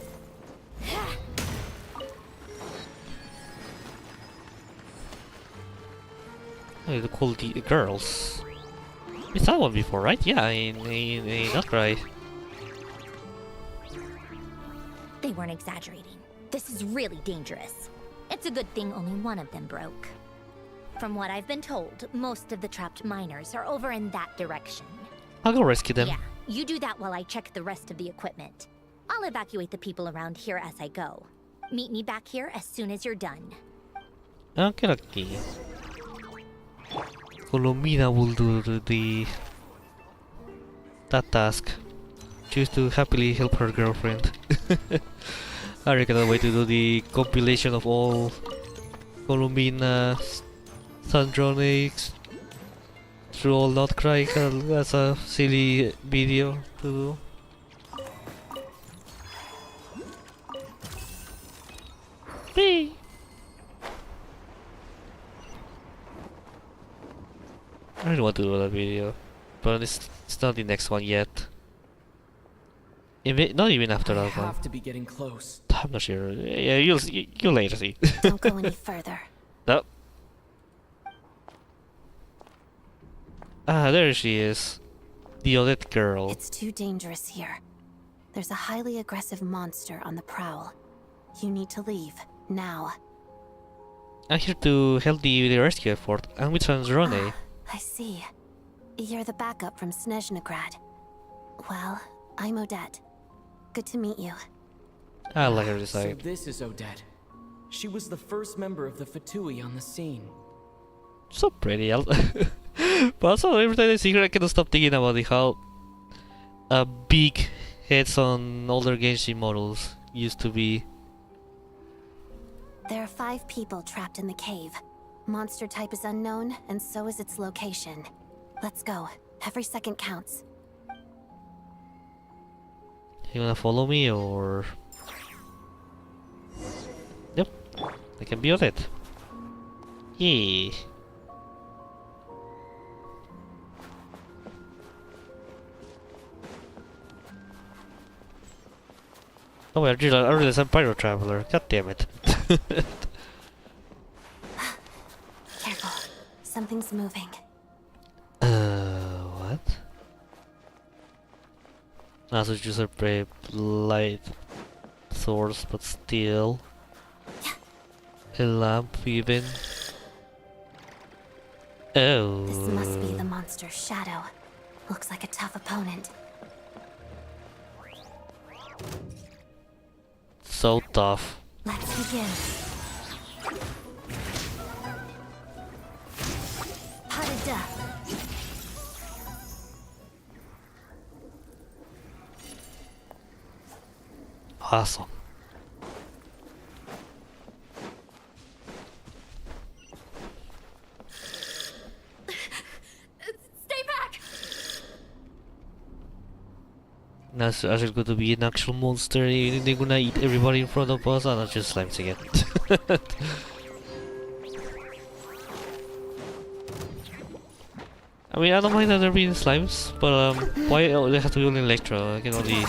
Oh, the cool girls. We saw one before, right? Yeah, in Outcry. They weren't exaggerating. This is really dangerous. It's a good thing only one of them broke. From what I've been told, most of the trapped miners are over in that direction. I'll go rescue them. Yeah, you do that while I check the rest of the equipment. I'll evacuate the people around here as I go. Meet me back here as soon as you're done. Okay, okay. Colomina will do that task. Choose to happily help her girlfriend. I reckon a way to do the compilation of all Colomina Sandronics through all not crying. That's a silly video to do. Whee! I really want to do that video, but it's not the next one yet. Not even after that one. Have to be getting close. I'm not sure. Yeah, you'll later see. Don't go any further. No. Ah, there she is. The Odette girl. It's too dangerous here. There's a highly aggressive monster on the prowl. You need to leave, now. I'm here to help the rescue effort. I'm with Snezhnaya. I see. You're the backup from Snezhnaya. Well, I'm Odette. Good to meet you. I like her So design. this is Odette. She was the first member of the Fatui on the scene. So pretty. But also, every time I see her, I cannot stop thinking about how big heads on older Genshin models used to be. There are 5 people trapped in the cave. Monster type is unknown, and so is its location. Let's go. Every second counts. You wanna follow me or? Yep, I can be on it. Yeah. Oh wait, I realized I'm Pyro Traveler. God damn it. Careful. Something's moving. What? Also just a very light source, but still. A lamp even. Oh. This must be the monster's shadow. Looks like a tough opponent. So tough. Let's begin. Potted death. Awesome. Stay back! Now it's actually going to be an actual monster. They're gonna eat everybody in front of us, and not just slimes again. I mean, I don't mind that there being slimes, but why they have to be only Electro? I can only.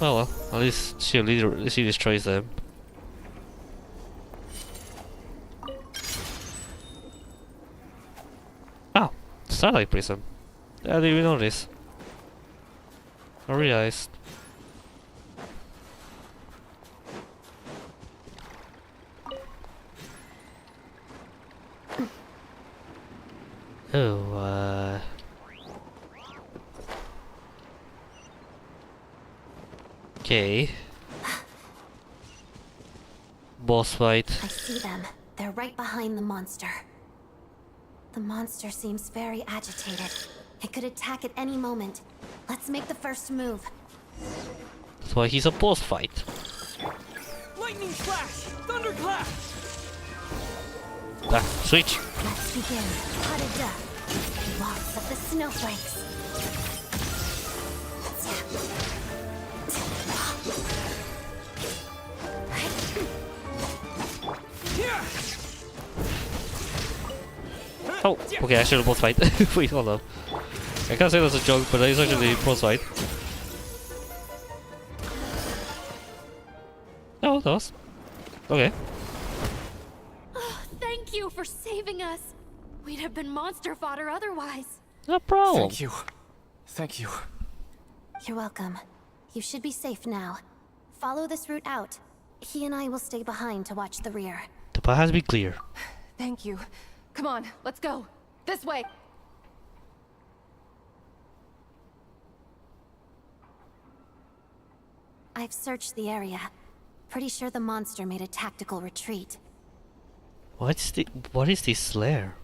Well, at least she destroys them. Oh, Starlight Prism. I didn't even notice. I realized. Oh, Okay. Boss fight. I see them. They're right behind the monster. The monster seems very agitated. It could attack at any moment. Let's make the first move. That's why he's a boss fight. Lightning flash! Thunderclap! Ah, switch. Let's begin. Hada-da. Waltz of the snowflakes. Oh, okay, I should have boss fight. Wait, hold on. I can't say that's a joke, but it's actually a boss fight. No, that was... Okay. Thank you for saving us. We'd have been monster fodder otherwise. No problem. Thank you. Thank you. You're welcome. You should be safe now. Follow this route out. He and I will stay behind to watch the rear. The path has to be clear. Thank you. Come on, let's go. This way. I've searched the area. Pretty sure the monster made a tactical retreat. What is this lair?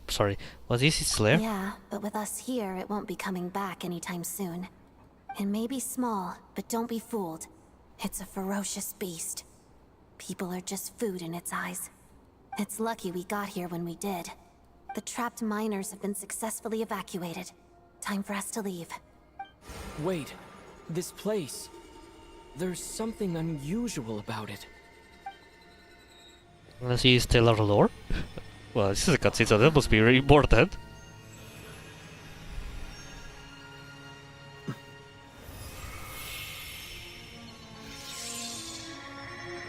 Sorry. What is this lair? Yeah, but with us here, it won't be coming back anytime soon. It may be small, but don't be fooled. It's a ferocious beast. People are just food in its eyes. It's lucky we got here when we did. The trapped miners have been successfully evacuated. Time for us to leave. Wait, this place. There's something unusual about it. Unless he is stellar lore? Well, this is a cutscene, so that must be very important.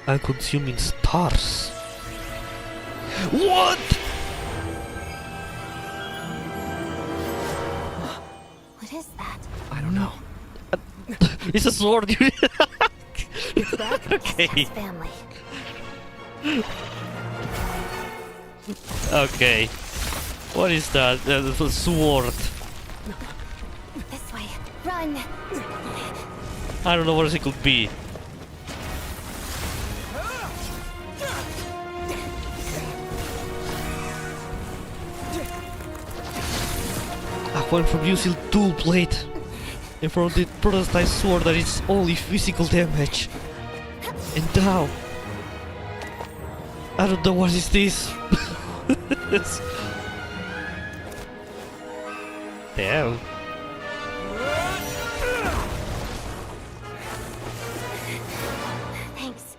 I'm consuming stars. What? What is that? I don't know. It's a sword, dude. It's back. Okay. His family. Okay. What is that? That's a sword. This way. Run! I don't know what it could be. I went from using dual blade and from the prototype sword that is only physical damage. And now I don't know what is this. Damn. Thanks.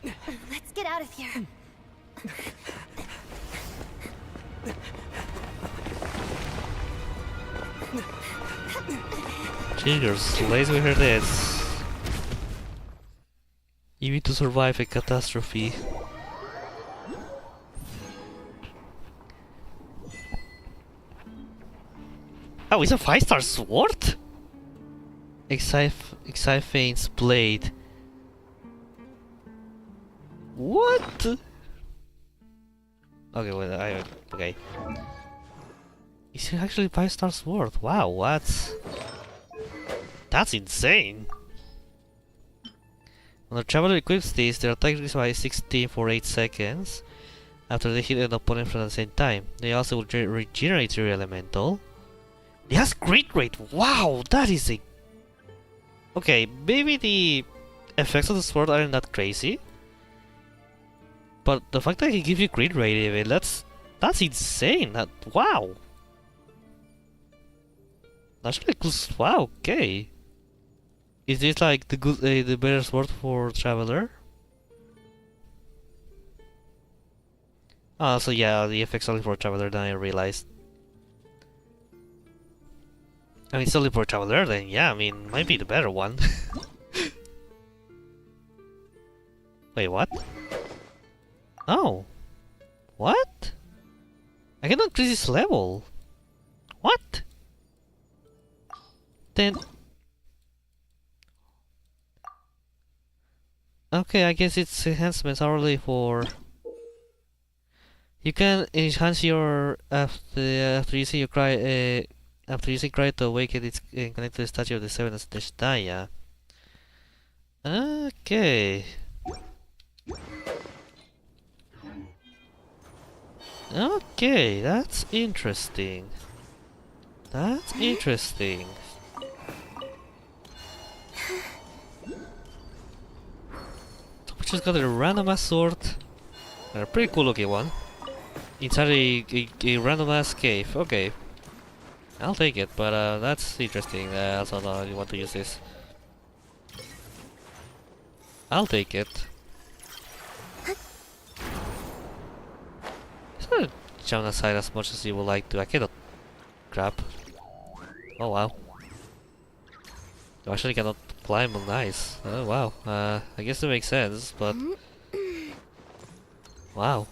Let's get out of here. Ginger slays with her deaths. You need to survive a catastrophe. Oh, it's a 5-star sword? Exiphane's blade. What? Okay, well, okay. It's actually a 5-star sword. Wow, that's insane. When the traveler equips this, their attack increases by 16 for 8 seconds after they hit an opponent from the same time. They also will regenerate your elemental. It has crit rate. Wow, that is a... Okay, maybe the effects of the sword aren't that crazy, but the fact that he gives you crit rate even, that's insane. Wow. That's really cool. Wow, okay. Is this like the better sword for traveler? Oh, so yeah, the effects only for traveler. Then I realized. I mean, it's only for traveler. Then yeah, I mean, might be the better one. Wait, what? Oh, what? I cannot increase this level. What? Then. Okay, I guess its enhancements are only for... You can enhance your... After using your After using credit to awaken it and connect to the statue of the seven Snezhnaya. Okay. Okay, that's interesting. That's interesting. So we just got a random ass sword. A pretty cool looking one. Inside a random ass cave. Okay. I'll take it, but that's interesting. I also know you want to use this. I'll take it. It's gonna jump aside as much as you would like to. I cannot grab. Oh wow. You actually cannot climb. Nice. Oh wow. I guess it makes sense, but wow.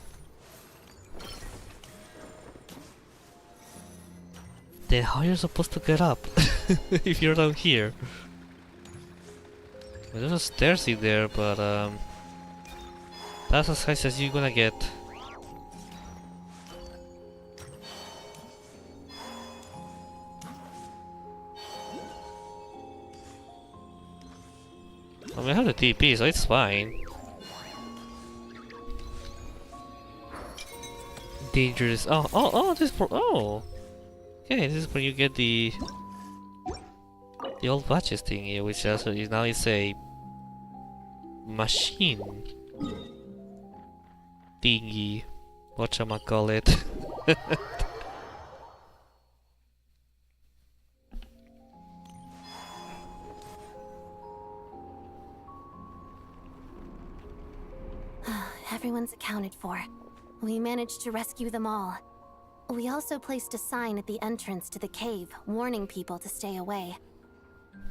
Then how are you supposed to get up if you're down here? Well, there's a stairs in there, but that's as high as you're gonna get. I mean, I have the TP, so it's fine. Dangerous. Oh, this for okay, this is where you get the old patches thingy, which also is now is a machine thingy. Whatchamacallit. Everyone's accounted for. We managed to rescue them all. We also placed a sign at the entrance to the cave, warning people to stay away.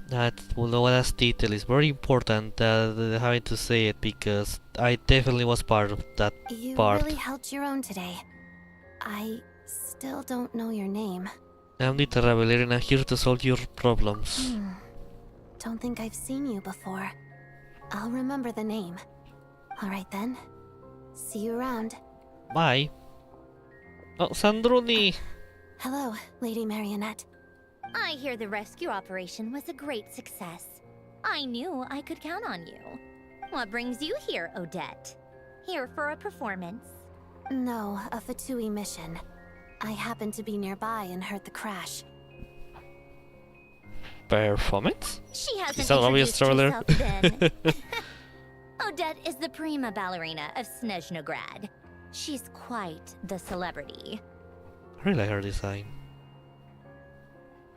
That last detail is very important, having to say it, because I definitely was part of that You part. really held your own today. I still don't know your name. I'm the traveler and I'm here to solve your problems. Don't think I've seen you before. I'll remember the name. Alright then. See you around. Bye. Oh, Sandruni! Hello, Lady Marionette. I hear the rescue operation was a great success. I knew I could count on you. What brings you here, Odette? Here for a performance? No, a Fatui mission. I happened to be nearby and heard the crash. Performance? She hasn't Is that obvious, introduced traveler? herself then. Odette is the prima ballerina of Snezhnograd. She's quite the celebrity. I really like her design.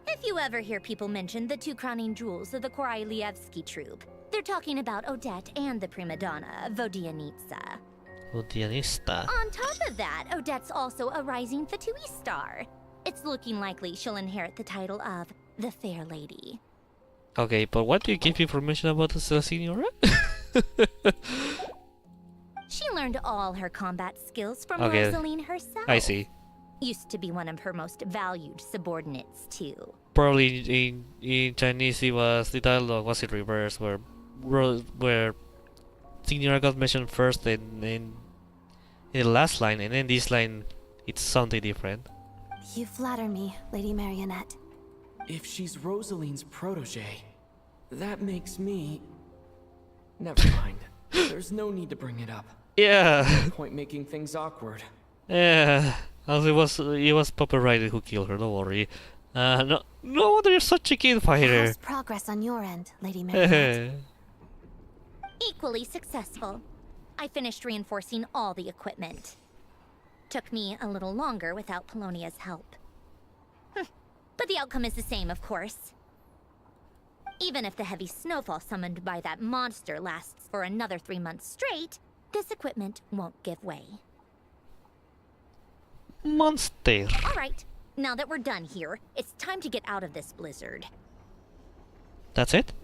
If you ever hear people mention the two crowning jewels of the Korolievsky troupe, they're talking about Odette and the prima donna, Vodianitsa. Vodianista. On top of that, Odette's also a rising Fatui star. It's looking likely she'll inherit the title of the Fair Lady. Okay, but what do you give information about the Senora? She learned all her combat skills from Okay, Rosaline herself. I see. Used to be one of her most valued subordinates, too. Probably in Chinese it was the dialogue was it reversed where Signora got mentioned first and in the last line, and then this line it's something different. You flatter me, Lady Marionette. If she's Rosaline's protege, that makes me... Never mind. There's no need to bring it up. Yeah. No point making things awkward. Yeah. Also, it was Papa Riley who killed her. Don't worry. No wonder you're such a kid fighter. How's progress on your end, Lady Marionette? Equally successful. I finished reinforcing all the equipment. Took me a little longer without Polonia's help. But the outcome is the same, of course. Even if the heavy snowfall summoned by that monster lasts for another 3 months straight, this equipment won't give way. Monster. Alright, now that we're done here, it's time to get out of this blizzard. That's it?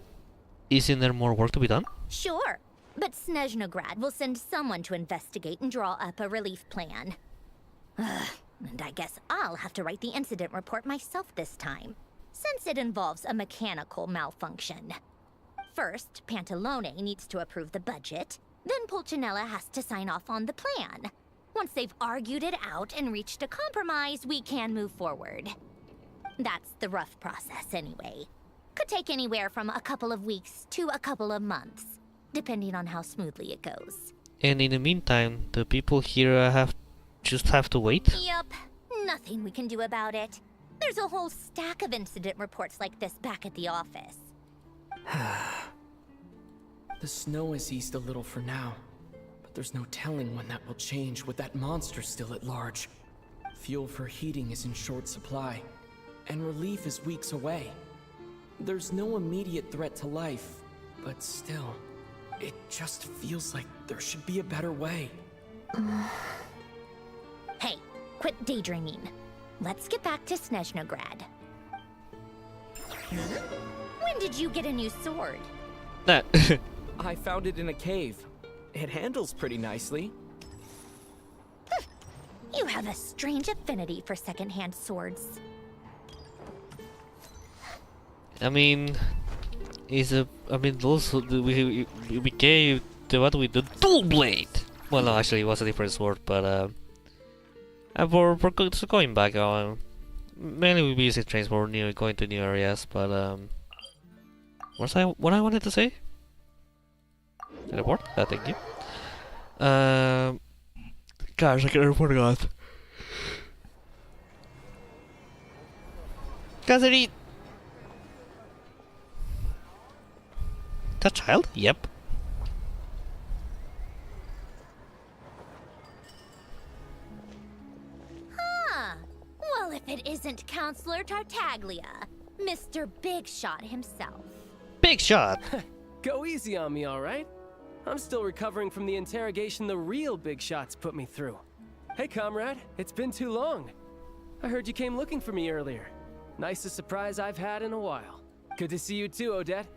Isn't there more work to be done? Sure, but Snezhnograd will send someone to investigate and draw up a relief plan. And I guess I'll have to write the incident report myself this time, since it involves a mechanical malfunction. First, Pantalone needs to approve the budget, then Pulcinella has to sign off on the plan. Once they've argued it out and reached a compromise, we can move forward. That's the rough process anyway. Could take anywhere from a couple of weeks to a couple of months, depending on how smoothly it goes. And in the meantime, the people here just have to wait? Yup, nothing we can do about it. There's a whole stack of incident reports like this back at the office. The snow has eased a little for now, but there's no telling when that will change with that monster still at large. Fuel for heating is in short supply, and relief is weeks away. There's no immediate threat to life, but still, it just feels like there should be a better way. Hey, quit daydreaming. Let's get back to Snezhnograd. When did you get a new sword? That. I found it in a cave. It handles pretty nicely. You have a strange affinity for secondhand swords. I mean, those we gave the what we did dual blade. Well, no, actually, it was a different sword, but for going back on, mainly we'll be using trains for going to new areas. But what I wanted to say? Teleport? Thank you. Gosh, I forgot. Cassidy. That child? Yep. Huh. Well, if it isn't Counselor Tartaglia, Mr. Big Shot himself. Big Shot! Go easy on me, alright? I'm still recovering from the interrogation the real Big Shots put me through. Hey, comrade, it's been too long. I heard you came looking for me earlier. Nicest surprise I've had in a while. Good to see you too, Odette.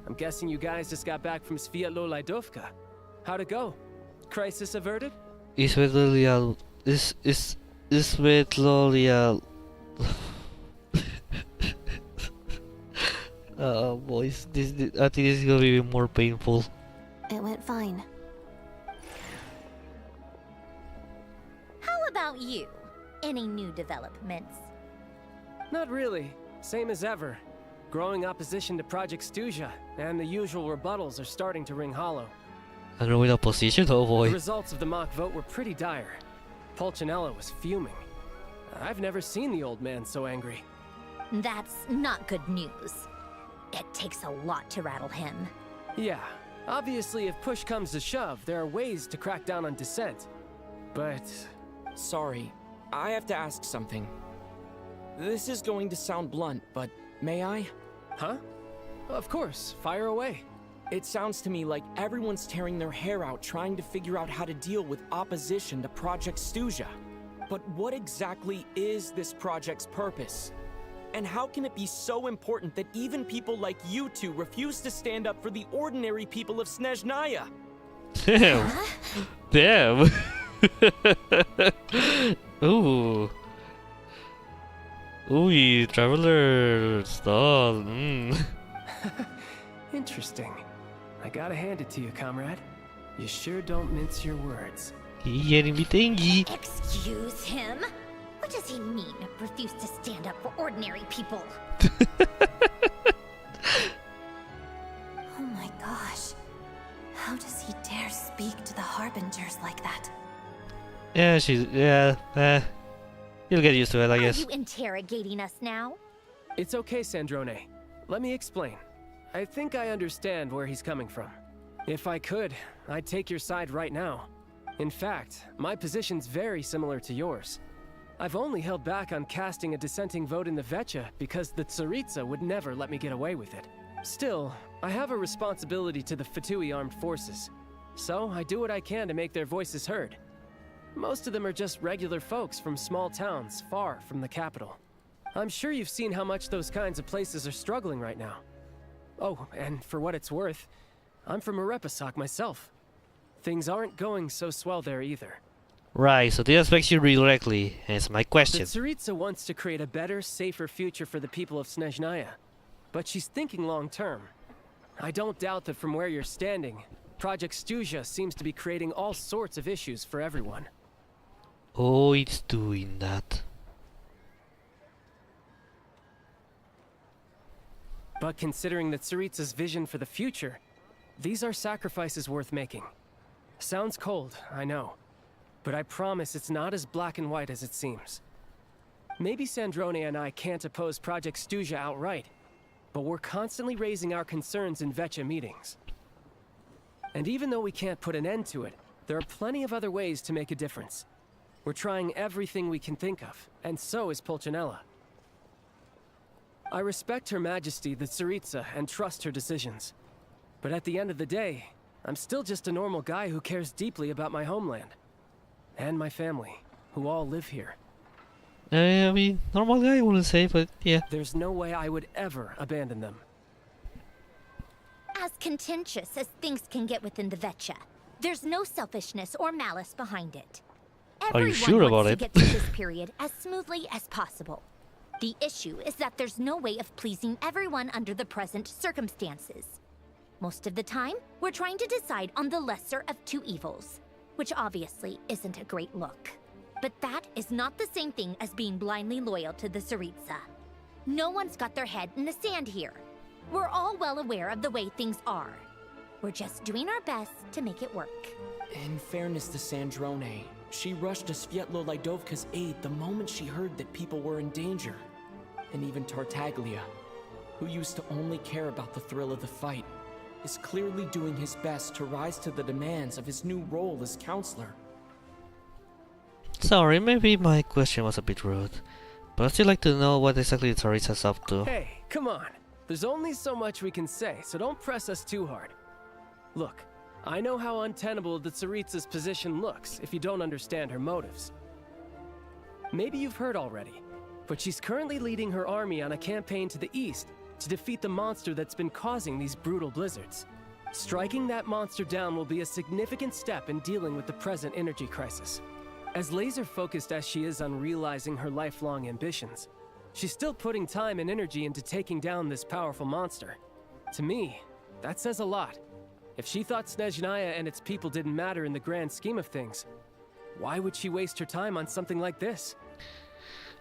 I'm guessing you guys just got back from Sviatlo-Laidovka. How'd it go? Crisis averted? Sviatlo-Laidovka. Oh boys, this I think this is gonna be more painful. It went fine. How about you? Any new developments? Not really. Same as ever. Growing opposition to Project Stuzha, and the usual rebuttals are starting to ring hollow. A growing opposition? Oh boy. The results of the mock vote were pretty dire. Pulcinella was fuming. I've never seen the old man so angry. That's not good news. It takes a lot to rattle him. Yeah, obviously if push comes to shove, there are ways to crack down on dissent. But... Sorry, I have to ask something. This is going to sound blunt, but may I? Huh? Of course, fire away. It sounds to me like everyone's tearing their hair out trying to figure out how to deal with opposition to Project Stuzha. But what exactly is this project's purpose? And how can it be so important that even people like you two refuse to stand up for the ordinary people of Snezhnaya? Damn. Damn. Ooh. Ooh, traveler stall. Interesting. I gotta hand it to you, comrade. You sure don't mince your words. Excuse him? What does he mean, refuse to stand up for ordinary people? Oh my gosh. How does he dare speak to the Harbingers like that? Yeah, you'll get used to it, I guess. Are you interrogating us now? It's okay, Sandrone. Let me explain. I think I understand where he's coming from. If I could, I'd take your side right now. In fact, my position's very similar to yours. I've only held back on casting a dissenting vote in the Vecha because the Tsaritsa would never let me get away with it. Still, I have a responsibility to the Fatui armed forces, so I do what I can to make their voices heard. Most of them are just regular folks from small towns far from the capital. I'm sure you've seen how much those kinds of places are struggling right now. Oh, and for what it's worth, I'm from Arepasak myself. Things aren't going so swell there either. Right, so this affects you directly, hence my question. The Tsaritsa wants to create a better, safer future for the people of Snezhnaya, but she's thinking long-term. I don't doubt that from where you're standing, Project Stuzha seems to be creating all sorts of issues for everyone. Oh, it's doing that. But considering the Tsaritsa's vision for the future, these are sacrifices worth making. Sounds cold, I know. But I promise it's not as black and white as it seems. Maybe Snezhnaya and I can't oppose Project Snezhnaya outright, but we're constantly raising our concerns in Vecha meetings. And even though we can't put an end to it, there are plenty of other ways to make a difference. We're trying everything we can think of, and so is Pulcinella. I respect Her Majesty, the Tsaritsa, and trust her decisions. But at the end of the day, I'm still just a normal guy who cares deeply about my homeland. And my family, who all live here. I mean, normal guy I wouldn't say, but yeah. There's no way I would ever abandon them. As contentious as things can get within the Vecha, there's no selfishness or malice behind it. Are you Everyone sure about wants it? to get through this period as smoothly as possible. The issue is that there's no way of pleasing everyone under the present circumstances. Most of the time, we're trying to decide on the lesser of two evils, which obviously isn't a great look. But that is not the same thing as being blindly loyal to the Tsaritsa. No one's got their head in the sand here. We're all well aware of the way things are. We're just doing our best to make it work. In fairness to Snezhnaya, she rushed to Svietlolaidovka's aid the moment she heard that people were in danger. And even Tartaglia, who used to only care about the thrill of the fight, is clearly doing his best to rise to the demands of his new role as counselor. Sorry, maybe my question was a bit rude, but I'd still like to know what exactly the Tsaritsa's up to. Hey, come on. There's only so much we can say, so don't press us too hard. Look, I know how untenable the Tsaritsa's position looks if you don't understand her motives. Maybe you've heard already, but she's currently leading her army on a campaign to the east to defeat the monster that's been causing these brutal blizzards. Striking that monster down will be a significant step in dealing with the present energy crisis. As laser-focused as she is on realizing her lifelong ambitions, she's still putting time and energy into taking down this powerful monster. To me, that says a lot. If she thought Snezhnaya and its people didn't matter in the grand scheme of things, why would she waste her time on something like this?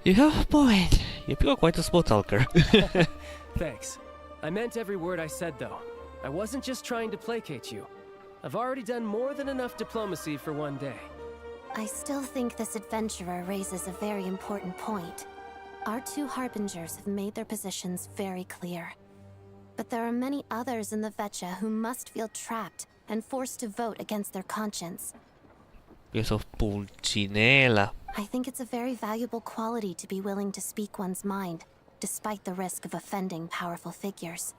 You have a point. You are quite a small talker. Thanks. I meant every word I said, though. I wasn't just trying to placate you. I've already done more than enough diplomacy for one day. I still think this adventurer raises a very important point. Our two harbingers have made their positions very clear. But there are many others in the Vecha who must feel trapped and forced to vote against their conscience. Because of Pulcinella. I think it's a very valuable quality to be willing to speak one's mind, despite the risk of offending powerful figures.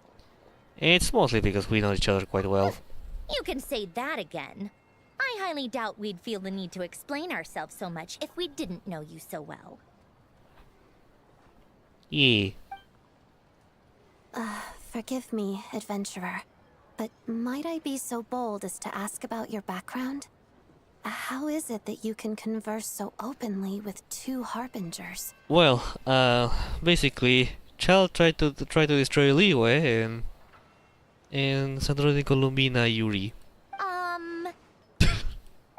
It's mostly because we know each other quite well. You can say that again. I highly doubt we'd feel the need to explain ourselves so much if we didn't know you so well. Yeah. Forgive me, adventurer, but might I be so bold as to ask about your background? How is it that you can converse so openly with two harbingers? Well, basically, Chal tried to destroy Liyue and Sandrone Columbina Yuri.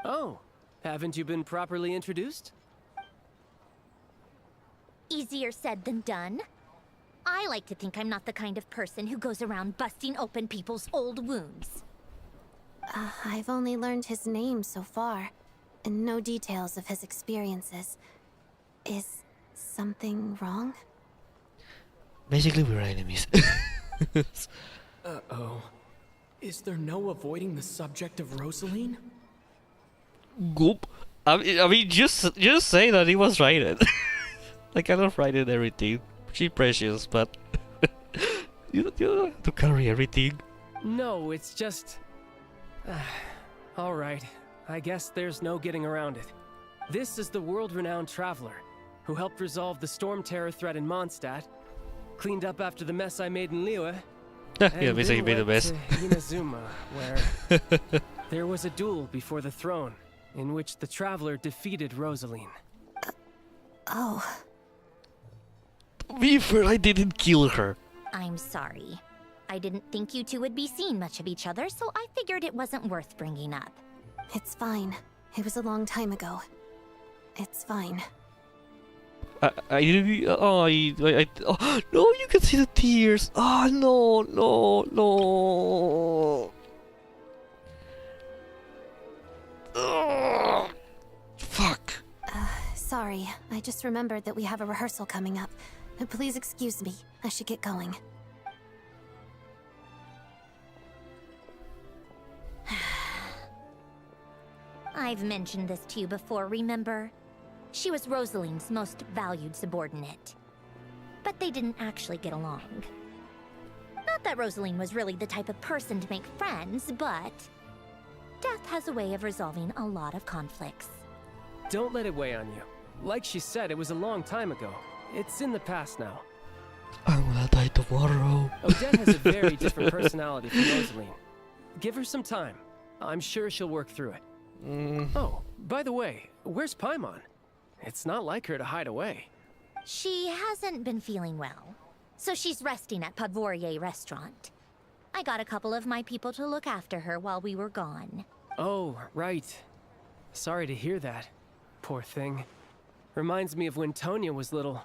Oh, haven't you been properly introduced? Easier said than done. I like to think I'm not the kind of person who goes around busting open people's old wounds. I've only learned his name so far, and no details of his experiences. Is something wrong? Basically, we're enemies. Uh-oh. Is there no avoiding the subject of Rosaline? Goop. I mean, just say that he was right. Like, I don't write in everything. She's precious, but you don't have to carry everything. No, it's just... Alright, I guess there's no getting around it. This is the world-renowned traveler, who helped resolve the storm terror threat in Mondstadt, cleaned up after the mess I made in Liyue, Yeah, basically made a mess. Inazuma, where there was a duel before the throne, in which the traveler defeated Rosaline. Oh. To be fair, I didn't kill her. I'm sorry. I didn't think you two would be seeing much of each other, so I figured it wasn't worth bringing up. It's fine. It was a long time ago. It's fine. Oh, no, you can see the tears. Oh, no, no, no. Oh, fuck. Sorry, I just remembered that we have a rehearsal coming up. Please excuse me. I should get going. I've mentioned this to you before, remember? She was Rosaline's most valued subordinate. But they didn't actually get along. Not that Rosaline was really the type of person to make friends, but death has a way of resolving a lot of conflicts. Don't let it weigh on you. Like she said, it was a long time ago. It's in the past now. I'm gonna die tomorrow. Odette has a very different personality from Rosaline. Give her some time. I'm sure she'll work through it. Oh, by the way, where's Paimon? It's not like her to hide away. She hasn't been feeling well, so she's resting at Podvorier restaurant. I got a couple of my people to look after her while we were gone. Oh, right. Sorry to hear that. Poor thing. Reminds me of when Tonya was little.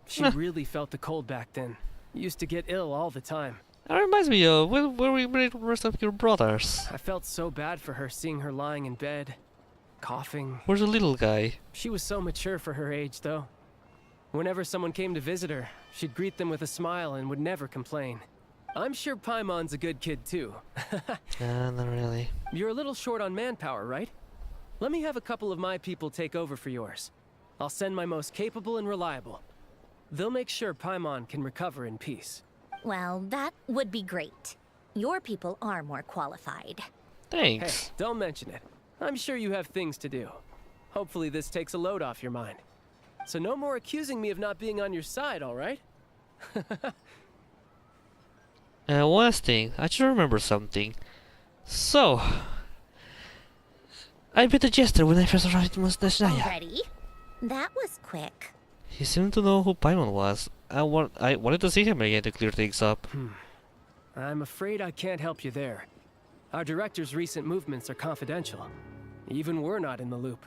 She really felt the cold back then. Used to get ill all the time. That reminds me of where we made the rest of your brothers. I felt so bad for her seeing her lying in bed, coughing. Where's the little guy? She was so mature for her age, though. Whenever someone came to visit her, she'd greet them with a smile and would never complain. I'm sure Paimon's a good kid, too. Not really. You're a little short on manpower, right? Let me have a couple of my people take over for yours. I'll send my most capable and reliable. They'll make sure Paimon can recover in peace. Well, that would be great. Your people are more qualified. Thanks. Hey, don't mention it. I'm sure you have things to do. Hopefully this takes a load off your mind. So no more accusing me of not being on your side, all right? One last thing, I just remember something. So, I met a jester when I first arrived in Snezhnaya. Already? That was quick. He seemed to know who Paimon was. I wanted to see him again to clear things up. I'm afraid I can't help you there. Our director's recent movements are confidential. Even we're not in the loop.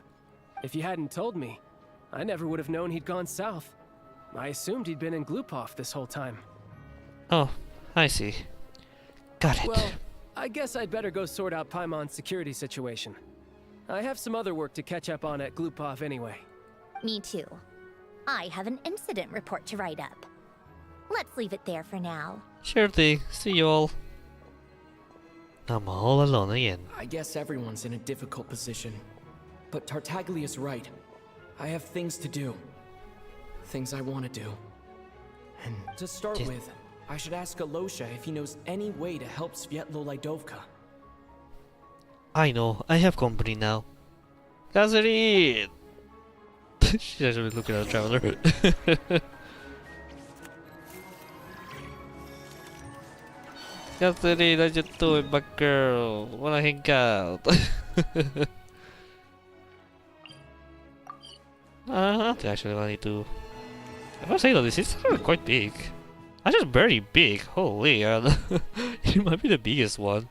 If you hadn't told me, I never would have known he'd gone south. I assumed he'd been in Glupov this whole time. Oh, I see. Got it. Well, I guess I'd better go sort out Paimon's security situation. I have some other work to catch up on at Glupov anyway. Me too. I have an incident report to write up. Let's leave it there for now. Sure thing. See you all. I'm all alone again. I guess everyone's in a difficult position. But Tartaglia's right. I have things to do. Things I want to do. And to start with, I should ask Alosha if he knows any way to help Svietlo Lydovka. I know. I have company now. Catherine! She's actually looking at a traveler. Catherine, how you doing, my girl? Wanna hang out? Actually, I need to. I must say though, this is quite big. Actually, very big. Holy, it might be the biggest one.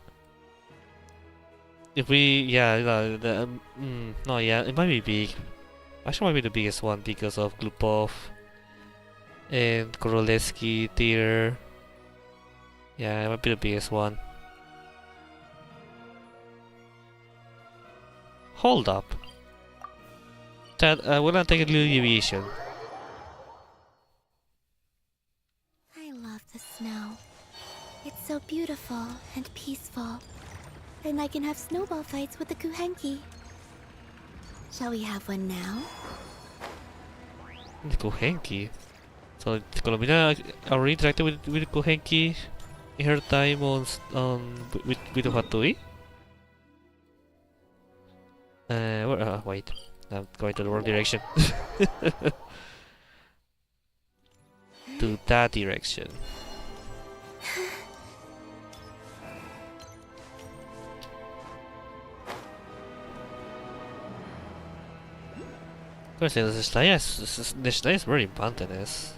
If we, yeah, no, yeah, it might be big. Actually, might be the biggest one because of Glupov and Korolevsky Theater. Yeah, it might be the biggest one. Hold up. Chad, we're gonna take a little deviation. I love the snow. It's so beautiful and peaceful. And I can have snowball fights with the Kuhenki. Shall we have one now? The Kuhenki? So Colombina already interacted with Kuhenki in her time with Hatui? Wait. I'm going to the wrong direction. To that direction. Of course, Snezhnaya is very mountainous.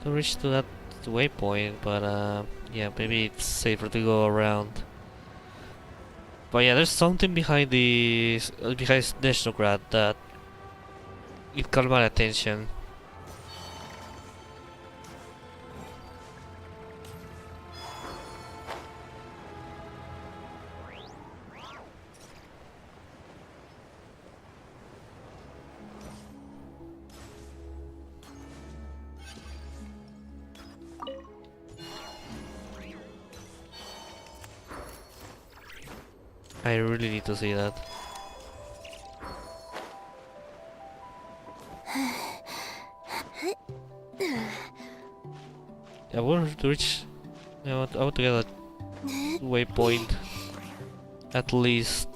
To reach to that waypoint, but yeah, maybe it's safer to go around. But yeah, there's something behind behind Snezhnaya that it caught my attention. I really need to see that. I want to reach. I want to get a waypoint at least.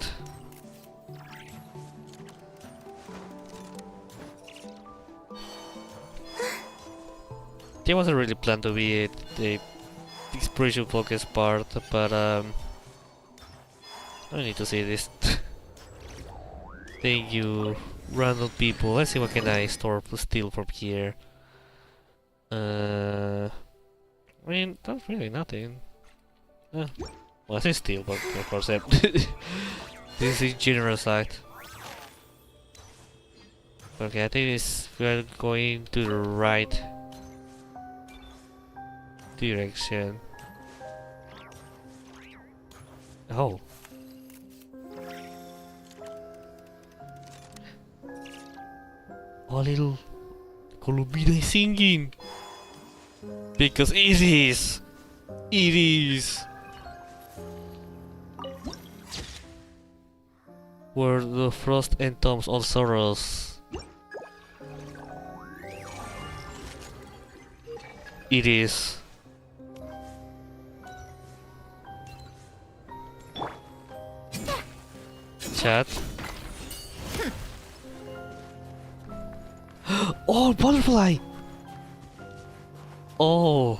It wasn't really planned to be a exploration focused part, but I need to see this. Thank you, random people. Let's see what can I steal from here. I mean, that's really nothing. Well, I say steal, but of course, this is generous side. Okay, I think we're going to the right direction. Oh. Oh, little Columbina is singing. Because it is. It is. Where the frost entombs all sorrows. It is. Chat. Oh, butterfly! Oh.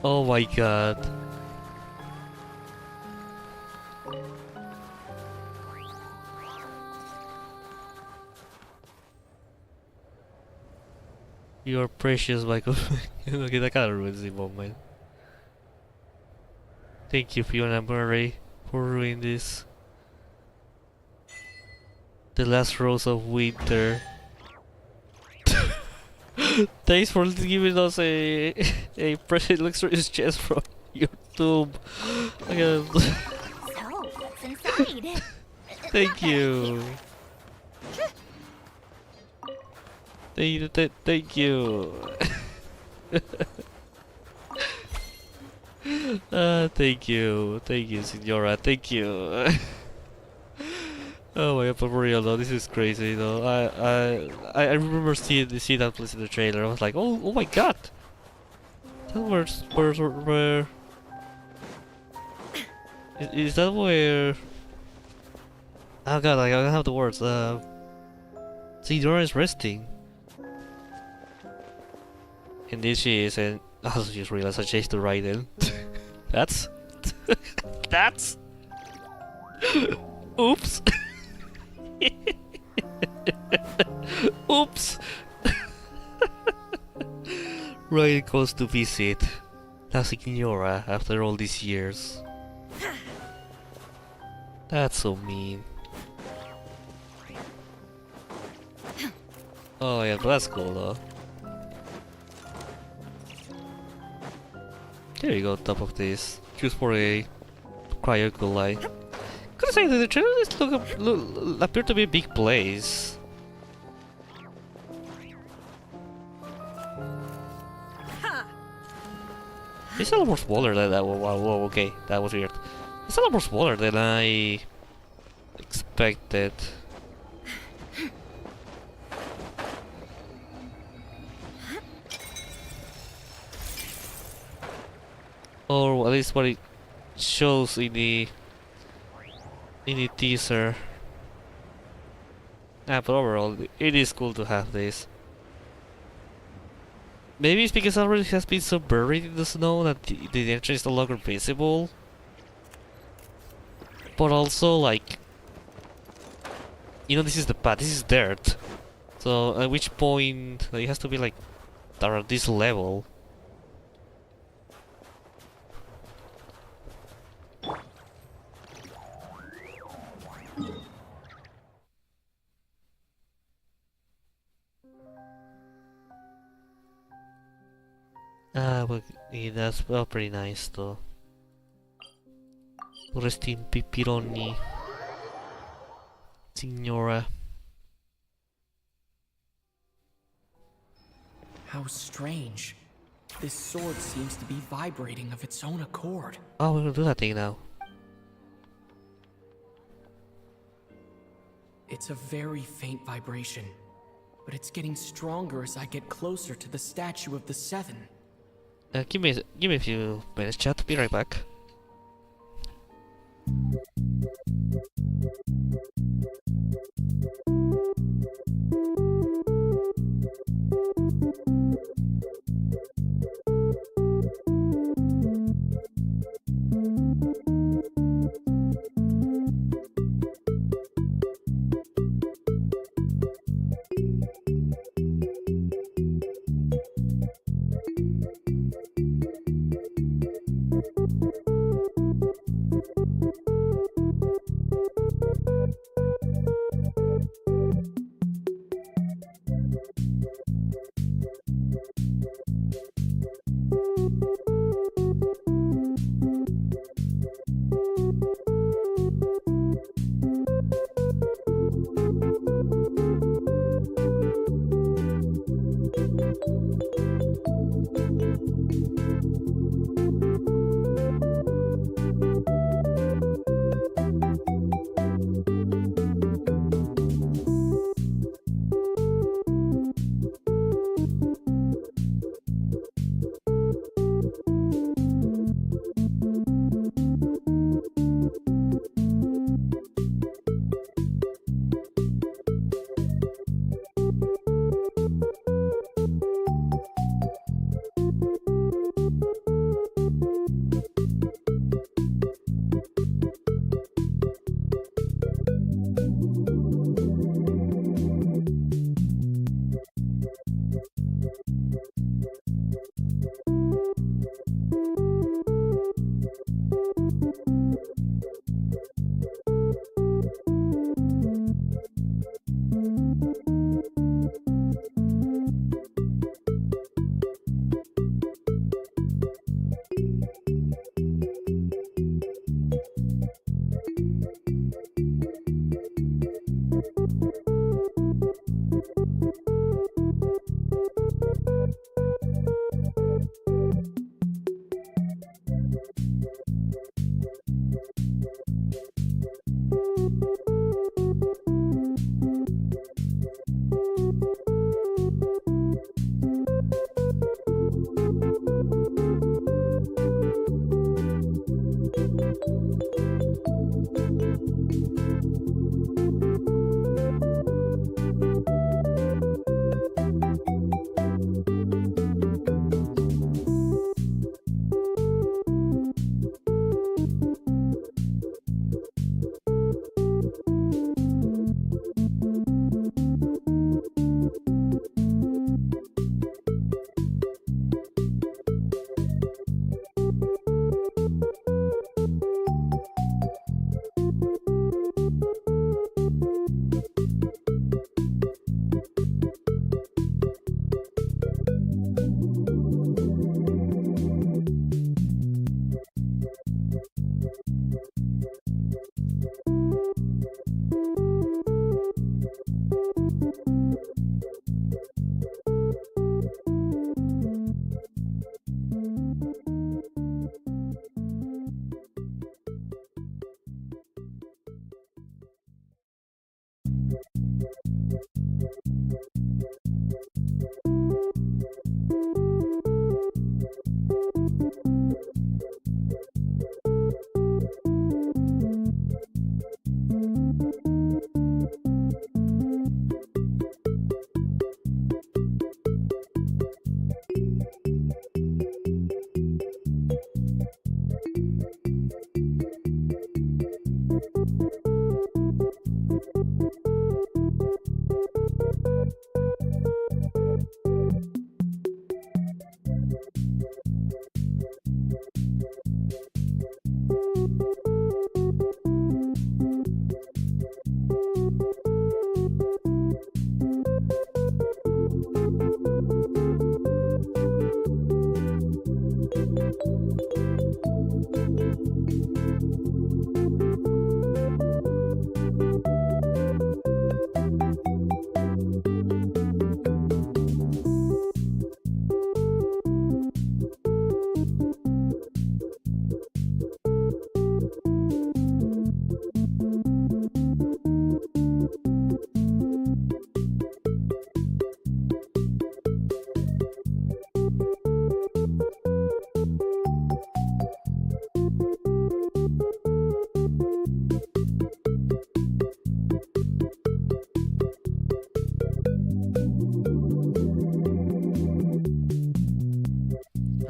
Oh my god. You are precious, Michael. Okay, that kind of ruins the moment. Thank you, Fiona Murray, for ruining this. The last rose of winter. Thanks for giving us a present luxurious chest from YouTube. Okay. So, what's inside? Thank you. Thank you. Thank you, Signora. Thank you. Oh my god, for real though, this is crazy though. I remember seeing that place in the trailer. I was like, oh my god. That where is that where? Oh god, I don't have the words. Signora is resting. And this she is, and I also just realized I changed the right in. That's oops. Oops. Right goes to visit La Signora after all these years. That's so mean. Oh yeah, but that's cool though. There you go, top of this. Choose for a cryo light. Gotta say that the trailers appear to be a big place. It's a lot more smaller than that. Whoa, okay, that was weird. It's a lot more smaller than I expected. Or at least what it shows in the teaser. But overall, it is cool to have this. Maybe it's because it already has been so buried in the snow that the entrance is no longer visible. But also, like, you know, this is the path. This is dirt. So at which point it has to be like around this level. But yeah, that's well pretty nice though. Rest in pepperoni, signora. How strange. This sword seems to be vibrating of its own accord. Oh, we're gonna do that thing now. It's a very faint vibration, but it's getting stronger as I get closer to the statue of the Seven. Give me a few minutes, chat. Be right back.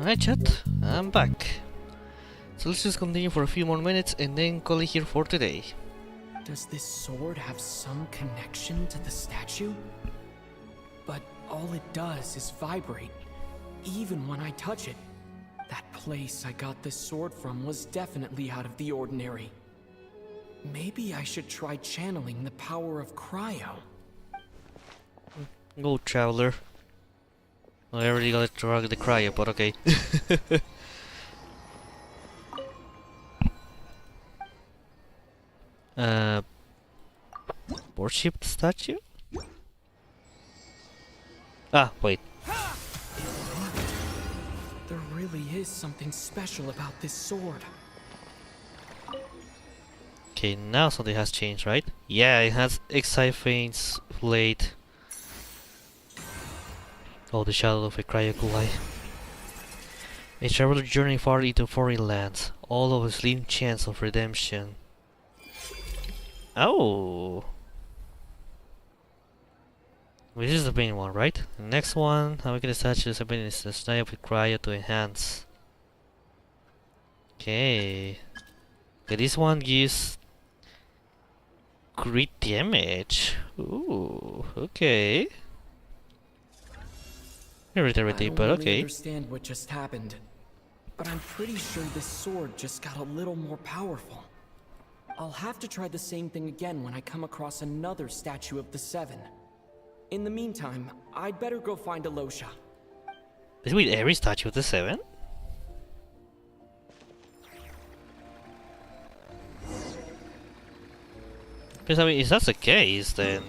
Alright chat, I'm back. So let's just continue for a few more minutes and then call it here for today. Does this sword have some connection to the statue? But all it does is vibrate, even when I touch it. That place I got this sword from was definitely out of the ordinary. Maybe I should try channeling the power of cryo. Go, traveler. I already got to drag the cryo, but okay. Worship statue? Ah, wait. There really is something special about this sword. Okay, now something has changed, right? Yeah, it has Exiphane's blade. Oh, the shadow of a cryogulai. A traveler journey far into foreign lands, all of a slim chance of redemption. Oh! This is the main one, right? The next one, how we can attach this ability is the Snezhnaya with cryo to enhance. Okay. Okay, this one gives crit damage. Ooh, okay. Irritating, but really okay. Understand what just happened, but I'm pretty sure this sword just got a little more powerful. I'll have to try the same thing again when I come across another statue of the Seven. In the meantime, I'd better go find Alosha. Is it with every statue of the Seven? Because I mean, if that's the case, then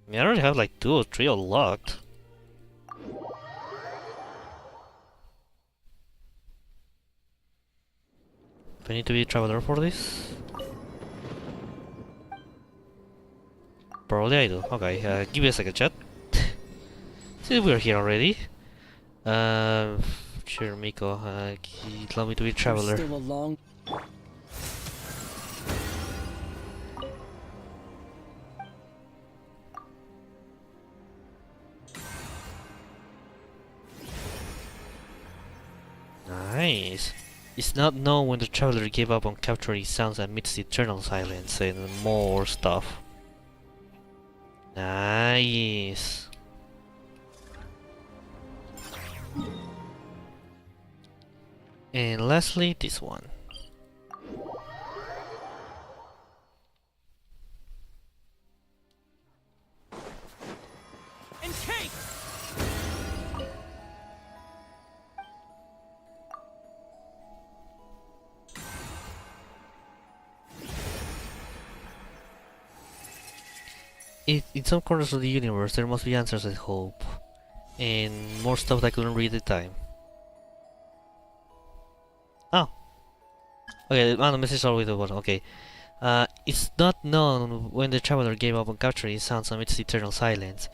I mean, I already have like 2 or 3 unlocked. Do I need to be a traveler for this? Probably I do. Okay, give me a second, chat. Since we're here already. Sure, Miko, allow me to be a traveler. Still a long... Nice. It's not known when the traveler gave up on capturing sounds amidst the eternal silence and more stuff. Nice. And lastly, this one. And cake! In some corners of the universe, there must be answers and hope. And more stuff that I couldn't read at the time. Oh. Okay, the message all with the bottom. Okay. It's not known when the traveler gave up on capturing sounds amidst eternal silence.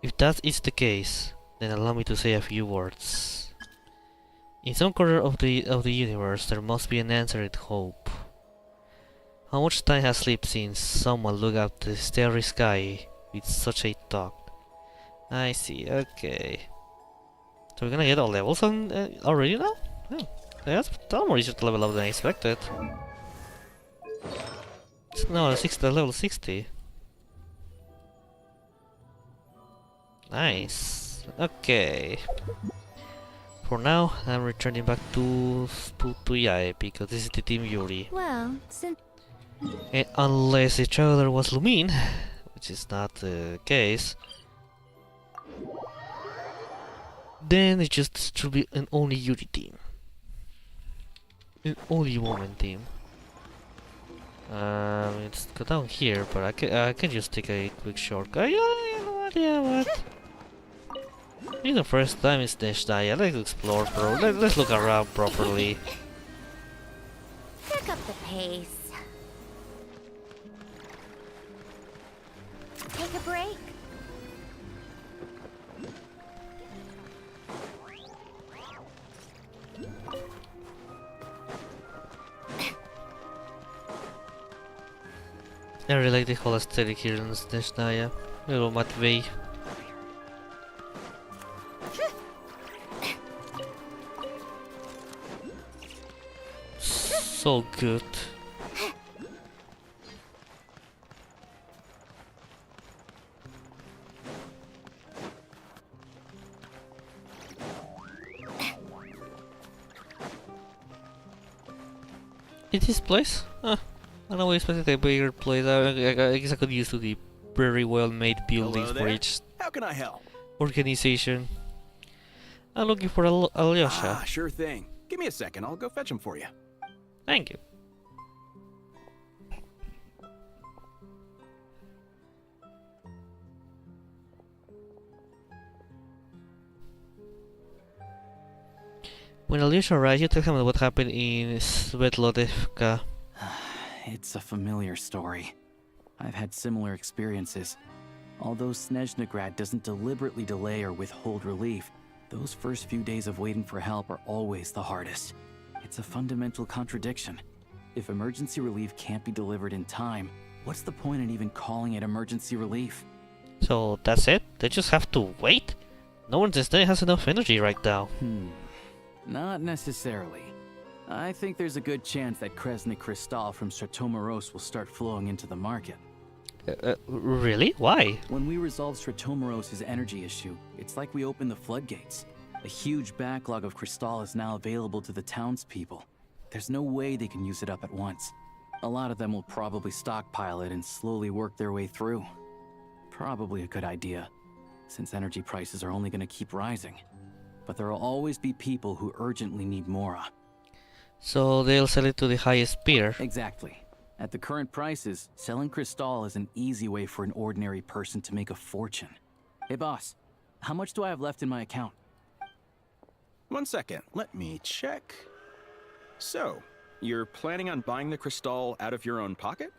If that is the case, then allow me to say a few words. In some corner of the universe, there must be an answer and hope. How much time has slipped since someone looked up the starry sky with such a thought? I see, okay. So we're gonna get all levels on already now? Oh, that's more easier to level up than I expected. It's now level 60. Nice. Okay. For now, I'm returning back to Yae because this is the Team Yuri. Well, since And unless the traveler was Lumine, which is not the case, then it just should be an only Yuri team. An only woman team. Let's go down here, but I can just take a quick shortcut. Yeah, you know what? Yeah, what? It's the first time in Snezhnaya. Let's explore, bro. Let's look around properly. Pick up the pace. Take a break. I really like the whole aesthetic here in Snezhnaya. Little Matvey. So good. In this place? Huh. I know we expected a bigger place. I guess I got used to the very well made buildings for each How can I help? organization. I'm looking for Alyosha. Ah, sure thing. Give me a second, I'll go fetch him for you. Thank you. When Alyosha arrives, you tell him what happened in Svetlodevka. It's a familiar story. I've had similar experiences. Although Snezhnagrad doesn't deliberately delay or withhold relief, those first few days of waiting for help are always the hardest. It's a fundamental contradiction. If emergency relief can't be delivered in time, what's the point in even calling it emergency relief? So that's it? They just have to wait? No one just has enough energy right now. Not necessarily. I think there's a good chance that Kresny Crystal from Stratomaros will start flowing into the market. Really? Why? When we resolve Stratomaros' energy issue, it's like we open the floodgates. A huge backlog of Crystal is now available to the townspeople. There's no way they can use it up at once. A lot of them will probably stockpile it and slowly work their way through. Probably a good idea, since energy prices are only going to keep rising. But there will always be people who urgently need Mora. So they'll sell it to the highest bidder. Exactly. At the current prices, selling Crystal is an easy way for an ordinary person to make a fortune. Hey boss, how much do I have left in my account? 1 second, let me check. So, you're planning on buying the Crystal out of your own pocket?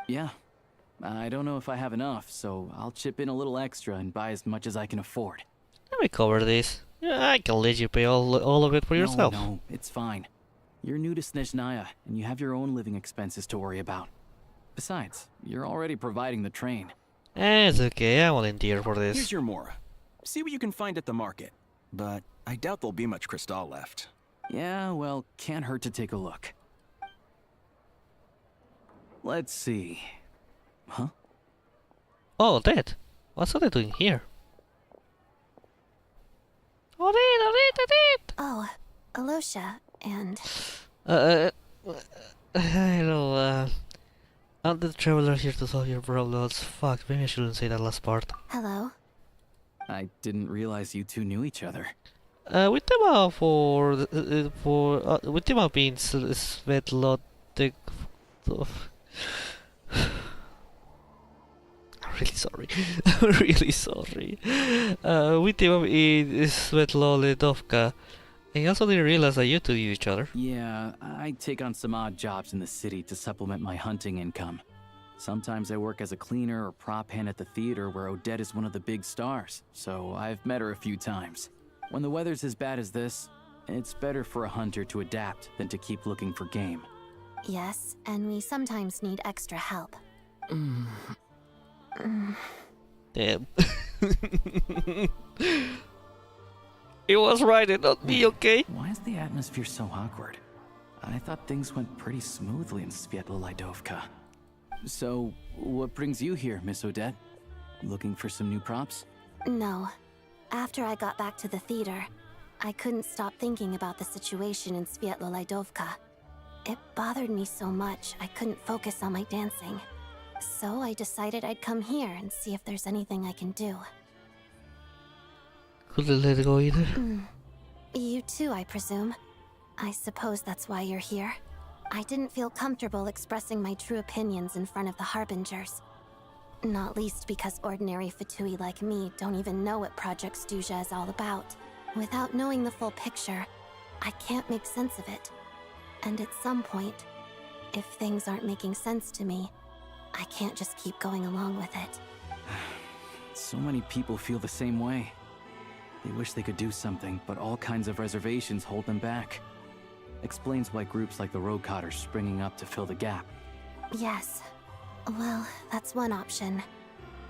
Yeah. I don't know if I have enough, so I'll chip in a little extra and buy as much as I can afford. Let me cover this. Yeah, I can let you pay all of it for yourself. No, it's fine. You're new to Snezhnaya, and you have your own living expenses to worry about. Besides, you're already providing the train. It's okay, I volunteer for this. Here's your Mora. See what you can find at the market. But I doubt there'll be much Crystal left. Yeah, well, can't hurt to take a look. Let's see. Huh? Oh, Dad. What's they doing here? Oh, Alosha, and... Hello, I'm the traveler here to solve your problems. Fuck, maybe I shouldn't say that last part. Hello? I didn't realize you two knew each other. We team up we team up in Svetlodek... I'm really sorry. I'm really sorry. We team up in Svetlodevka. I also didn't realize that you two knew each other. Yeah, I take on some odd jobs in the city to supplement my hunting income. Sometimes I work as a cleaner or prop hand at the theater where Odette is one of the big stars, so I've met her a few times. When the weather's as bad as this, it's better for a hunter to adapt than to keep looking for game. Yes, and we sometimes need extra help. Damn. It was right and not me, okay? Why is the atmosphere so awkward? I thought things went pretty smoothly in Svetlodevka. So, what brings you here, Miss Odette? Looking for some new props? No. After I got back to the theater, I couldn't stop thinking about the situation in Svietlolaidovka. It bothered me so much I couldn't focus on my dancing. So I decided I'd come here and see if there's anything I can do. Couldn't let it go either. You too, I presume. I suppose that's why you're here. I didn't feel comfortable expressing my true opinions in front of the Harbingers. Not least because ordinary Fatui like me don't even know what Project Stuzha is all about. Without knowing the full picture, I can't make sense of it. And at some point, if things aren't making sense to me, I can't just keep going along with it. So many people feel the same way. They wish they could do something, but all kinds of reservations hold them back. Explains why groups like the Roadcott are springing up to fill the gap. Yes. Well, that's one option.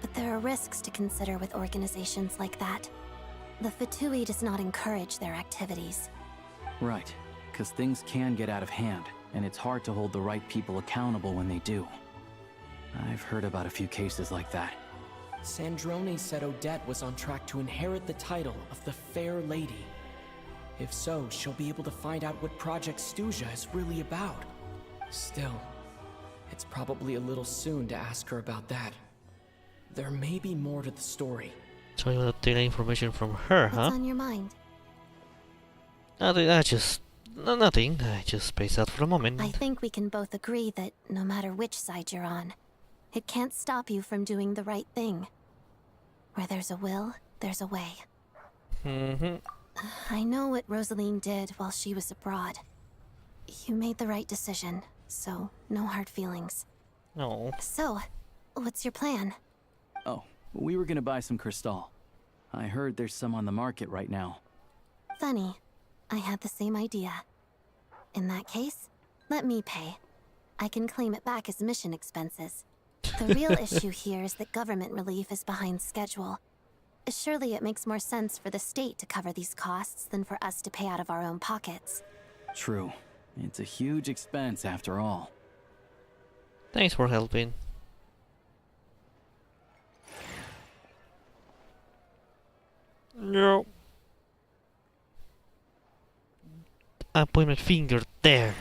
But there are risks to consider with organizations like that. The Fatui does not encourage their activities. Right, because things can get out of hand, and it's hard to hold the right people accountable when they do. I've heard about a few cases like that. Sandrone said Odette was on track to inherit the title of the Fair Lady. If so, she'll be able to find out what Project Stuzha is really about. Still, it's probably a little soon to ask her about that. There may be more to the story. So you want to take information from her, huh? What's on your mind? Nothing, nothing. I just spaced out for a moment. I think we can both agree that no matter which side you're on, it can't stop you from doing the right thing. Where there's a will, there's a way. I know what Rosaline did while she was abroad. You made the right decision, so no hard feelings. No. So, what's your plan? Oh, we were gonna buy some Crystal. I heard there's some on the market right now. Funny. I had the same idea. In that case, let me pay. I can claim it back as mission expenses. The real issue here is that government relief is behind schedule. Surely it makes more sense for the state to cover these costs than for us to pay out of our own pockets. True. It's a huge expense after all. Thanks for helping. No. I put my finger there.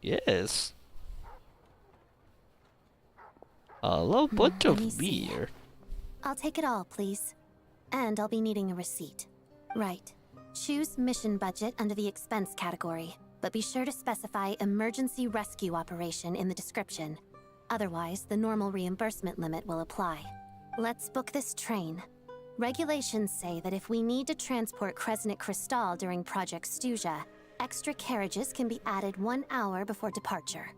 Yes. A low bunch Let me of see. beer. I'll take it all, please. And I'll be needing a receipt. Right. Choose mission budget under the expense category, but be sure to specify emergency rescue operation in the description. Otherwise, the normal reimbursement limit will apply. Let's book this train. Regulations say that if we need to transport Kresnik Crystal during Project Stuzha, extra carriages can be added 1 hour before departure.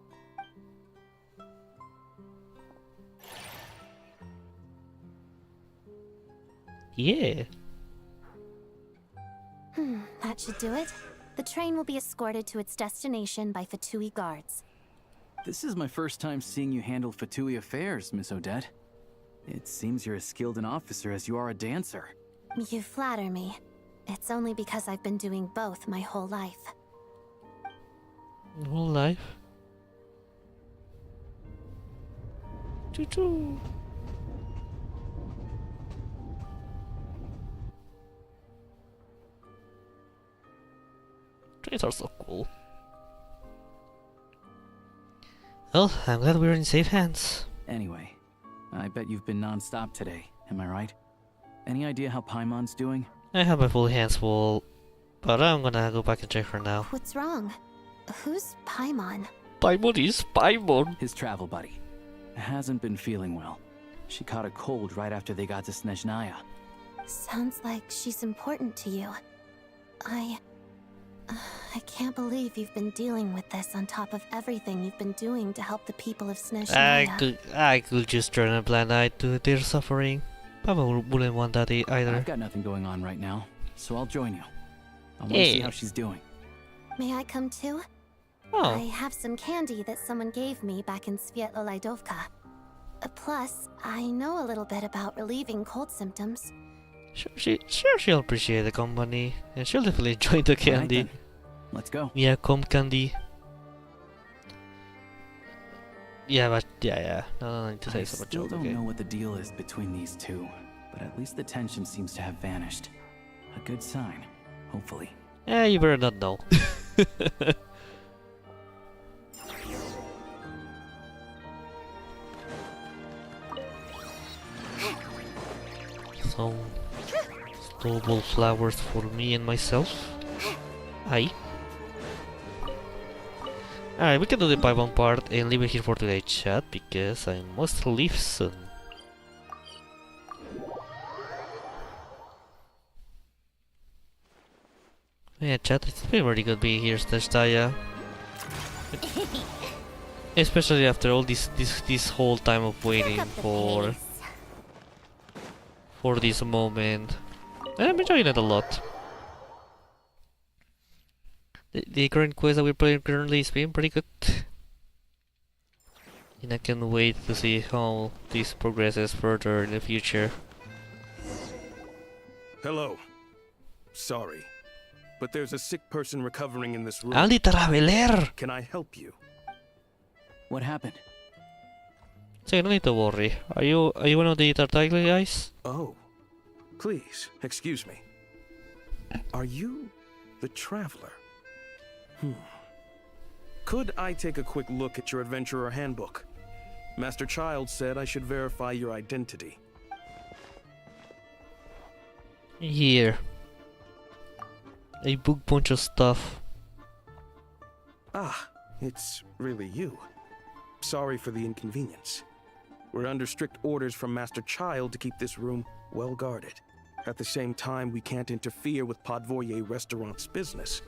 Yeah. That should do it. The train will be escorted to its destination by Fatui guards. This is my first time seeing you handle Fatui affairs, Miss Odette. It seems you're as skilled an officer as you are a dancer. You flatter me. It's only because I've been doing both my whole life. Whole life. Choo-choo. Trains are so cool. Well, I'm glad we're in safe hands. Anyway, I bet you've been non-stop today, am I right? Any idea how Paimon's doing? I have my full hands full, but I'm gonna go back and check her now. What's wrong? Who's Paimon? Paimon is Paimon. His travel buddy. Hasn't been feeling well. She caught a cold right after they got to Snezhnaya. Sounds like she's important to you. I can't believe you've been dealing with this on top of everything you've been doing to help the people of Snezhnaya. I could just turn a blind eye to their suffering. Papa wouldn't want that either. I've got nothing going on right now, so I'll join you. I want to see how she's doing. May I come too? Oh. I have some candy that someone gave me back in Svietlolaidovka. Plus, I know a little bit about relieving cold symptoms. Sure, she'll appreciate the company, and she'll definitely enjoy the candy. Right, let's go. Yeah, candy. Yeah, but yeah. No need to say so much. I still don't know what the deal is between these two, but at least the tension seems to have vanished. A good sign, hopefully. You better not know. Some snowball flowers for me and myself. Aye. Alright, we can do the Paimon part and leave it here for today, chat, because I must leave soon. Yeah, chat, it's been really good being here, Snezhnaya. Especially after all this whole time of waiting for this moment. And I'm enjoying it a lot. The current quest that we're playing currently is being pretty good. And I can't wait to see how this progresses further in the future. Hello. Sorry, but there's a sick person recovering in this room. Aldi Traveler! Can I help you? What happened? So no need to worry. Are you one of the Tartaglia guys? Oh, please, excuse me. Are you the Traveler? Could I take a quick look at your Adventurer Handbook? Master Child said I should verify your identity. Here. A big bunch of stuff. Ah, it's really you. Sorry for the inconvenience. We're under strict orders from Master Child to keep this room well guarded. At the same time, we can't interfere with Podvoye Restaurant's business.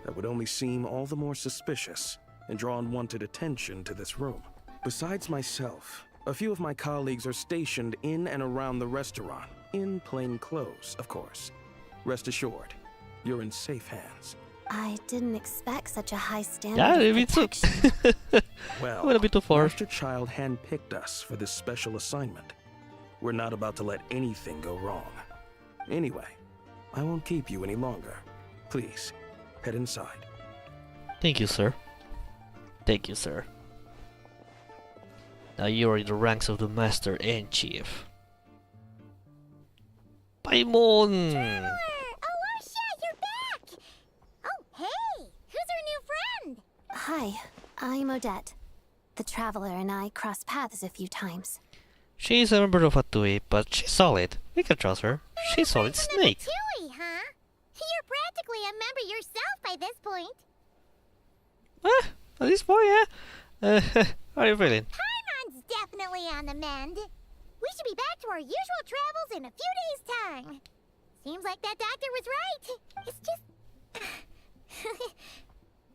That would only seem all the more suspicious and draw unwanted attention to this room. Besides myself, a few of my colleagues are stationed in and around the restaurant, in plain clothes, of course. Rest assured, you're in safe hands. I didn't expect such a high standard Yeah, of me too. Well, Went a bit too far. Master Child handpicked us for this special assignment. We're not about to let anything go wrong. Anyway, I won't keep you any longer. Please, head inside. Thank you, sir. Thank you, sir. Now you're in the ranks of the Master and Chief. Paimon! Traveler! Alasha, you're back! Oh, hey! Who's our new friend? Hi, I'm Odette. The Traveler and I crossed paths a few times. She's a member of Atui, but she's solid. We can trust her. She's solid snake. Tui, huh? You're practically a member yourself by this point. At this point, yeah. How are you feeling? Paimon's definitely on the mend. We should be back to our usual travels in a few days' time. Seems like that doctor was right. It's just...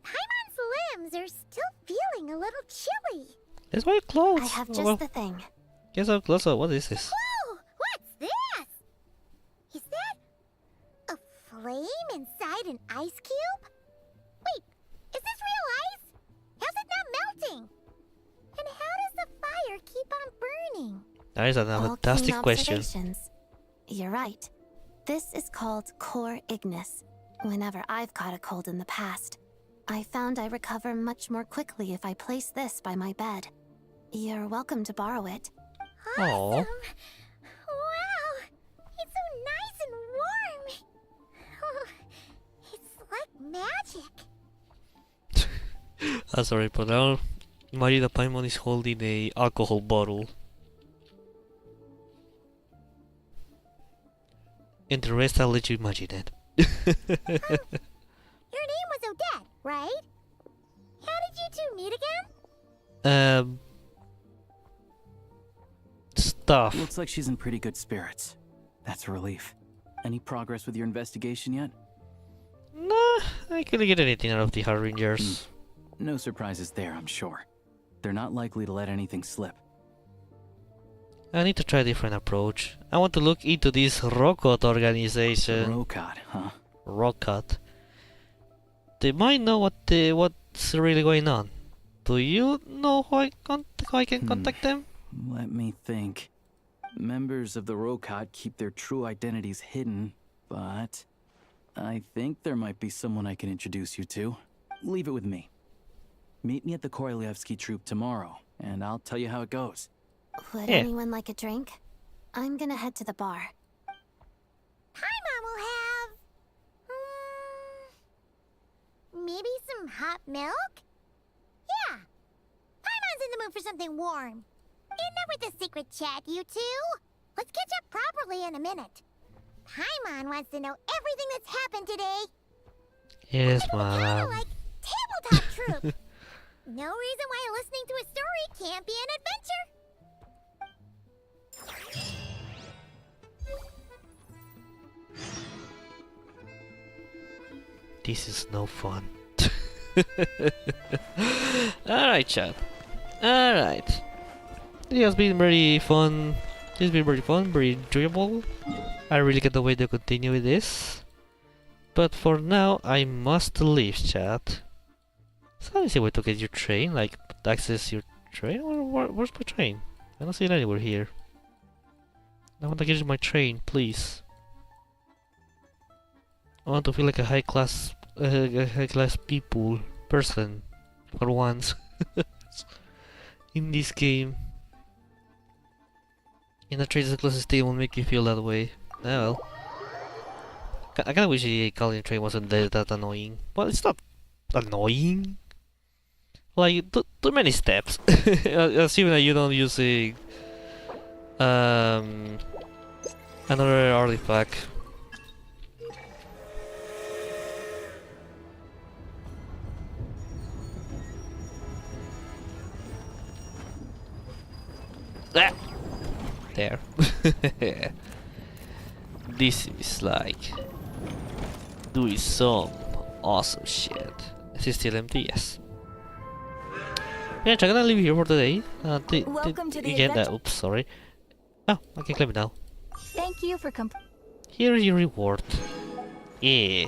Paimon's limbs are still feeling a little chilly. That's why you close. I have just the thing. Get so close. What is this? Whoa! What's this? Is that a flame inside an ice cube? Wait, is this real ice? How's it not melting? And how does the fire keep on burning? That is a All fantastic keen question. observations. You're right. This is called Core Ignis. Whenever I've caught a cold in the past, I found I recover much more quickly if I place this by my bed. You're welcome to borrow it. Aww. Wow! It's so nice and warm! Oh, it's like magic! Sorry, but now imagine the Paimon is holding a alcohol bottle. And the rest I'll let you imagine it. Your name was Odette, right? How did you two meet again? Stuff. Looks like she's in pretty good spirits. That's a relief. Any progress with your investigation yet? Nah, I couldn't get anything out of the Harbingers. No surprises there, I'm sure. They're not likely to let anything slip. I need to try a different approach. I want to look into this Rokot organization. Rokot, huh? Rokot. They might know what's really going on. Do you know how I can contact them? Let me think. Members of the Rokot keep their true identities hidden, but I think there might be someone I can introduce you to. Leave it with me. Meet me at the Korolyevsky troop tomorrow, and I'll tell you how it goes. Would anyone like a drink? I'm gonna head to the bar. Paimon will have... hot milk? Yeah. Paimon's in the mood for something warm. Enough with the secret chat, you two. Let's catch up properly in a minute. Paimon wants to know everything that's happened today. Yes, Kinda ma'am. like tabletop truth. No reason why listening to a story can't be an adventure. This is no fun. Alright, chat. Alright. It has been very fun. It's been very fun, very enjoyable. I really can't wait to continue with this. But for now, I must leave, chat. So let me see where to get your train, like access your train. Where's my train? I don't see it anywhere here. I want to get my train, please. I want to feel like a high class person for once in this game. And the train's the closest thing will make you feel that way. Oh well. I kinda wish the Italian train wasn't that annoying. Well, it's not annoying. Like, too many steps. Assuming that you don't use a another artifact. Ah! There. This is like doing some awesome shit. Is it still empty? Yes. Yeah, I'm gonna leave here for today. Welcome to the again. adventure. Oops, sorry. Oh, I can claim it now. Thank you for Here is your reward. Yeah.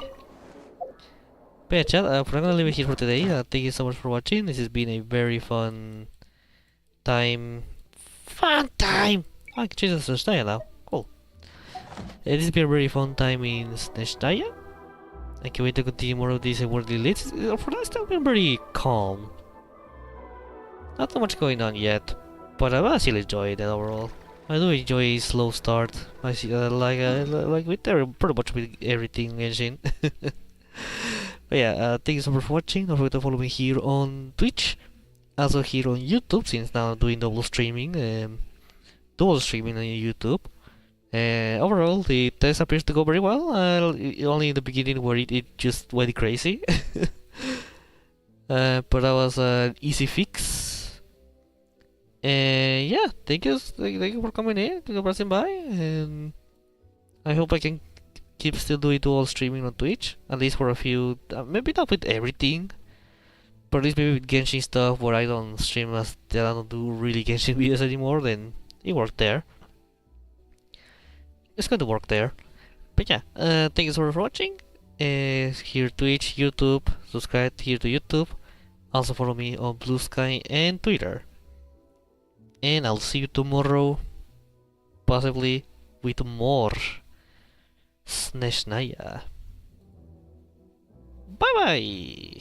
But yeah, chat, I'm gonna leave it here for today. Thank you so much for watching. This has been a very fun time. I can change the Snezhnaya now. Cool. This has been a very fun time in Snezhnaya. I can't wait to continue more of these worldly leads. For now, it's still been very calm. Not too much going on yet, but I still enjoy it overall. I do enjoy a slow start. I see, like with pretty much with everything Genshin. But yeah, thank you so much for watching. Don't forget to follow me here on Twitch, also here on YouTube, since now I'm doing dual streaming on YouTube. Overall, the test appears to go very well. Only in the beginning where it just went crazy. But that was an easy fix. And yeah, thank you for coming in, thank you for passing by, and I hope I can keep still doing dual streaming on Twitch, at least for a few, maybe not with everything, but at least maybe with Genshin stuff where I don't stream I don't do really Genshin videos anymore, then it worked there. It's going to work there. But yeah, thank you so much for watching. Here Twitch, YouTube, subscribe here to YouTube. Also follow me on Blue Sky and Twitter. And I'll see you tomorrow, possibly with more Snezhnaya. Bye bye!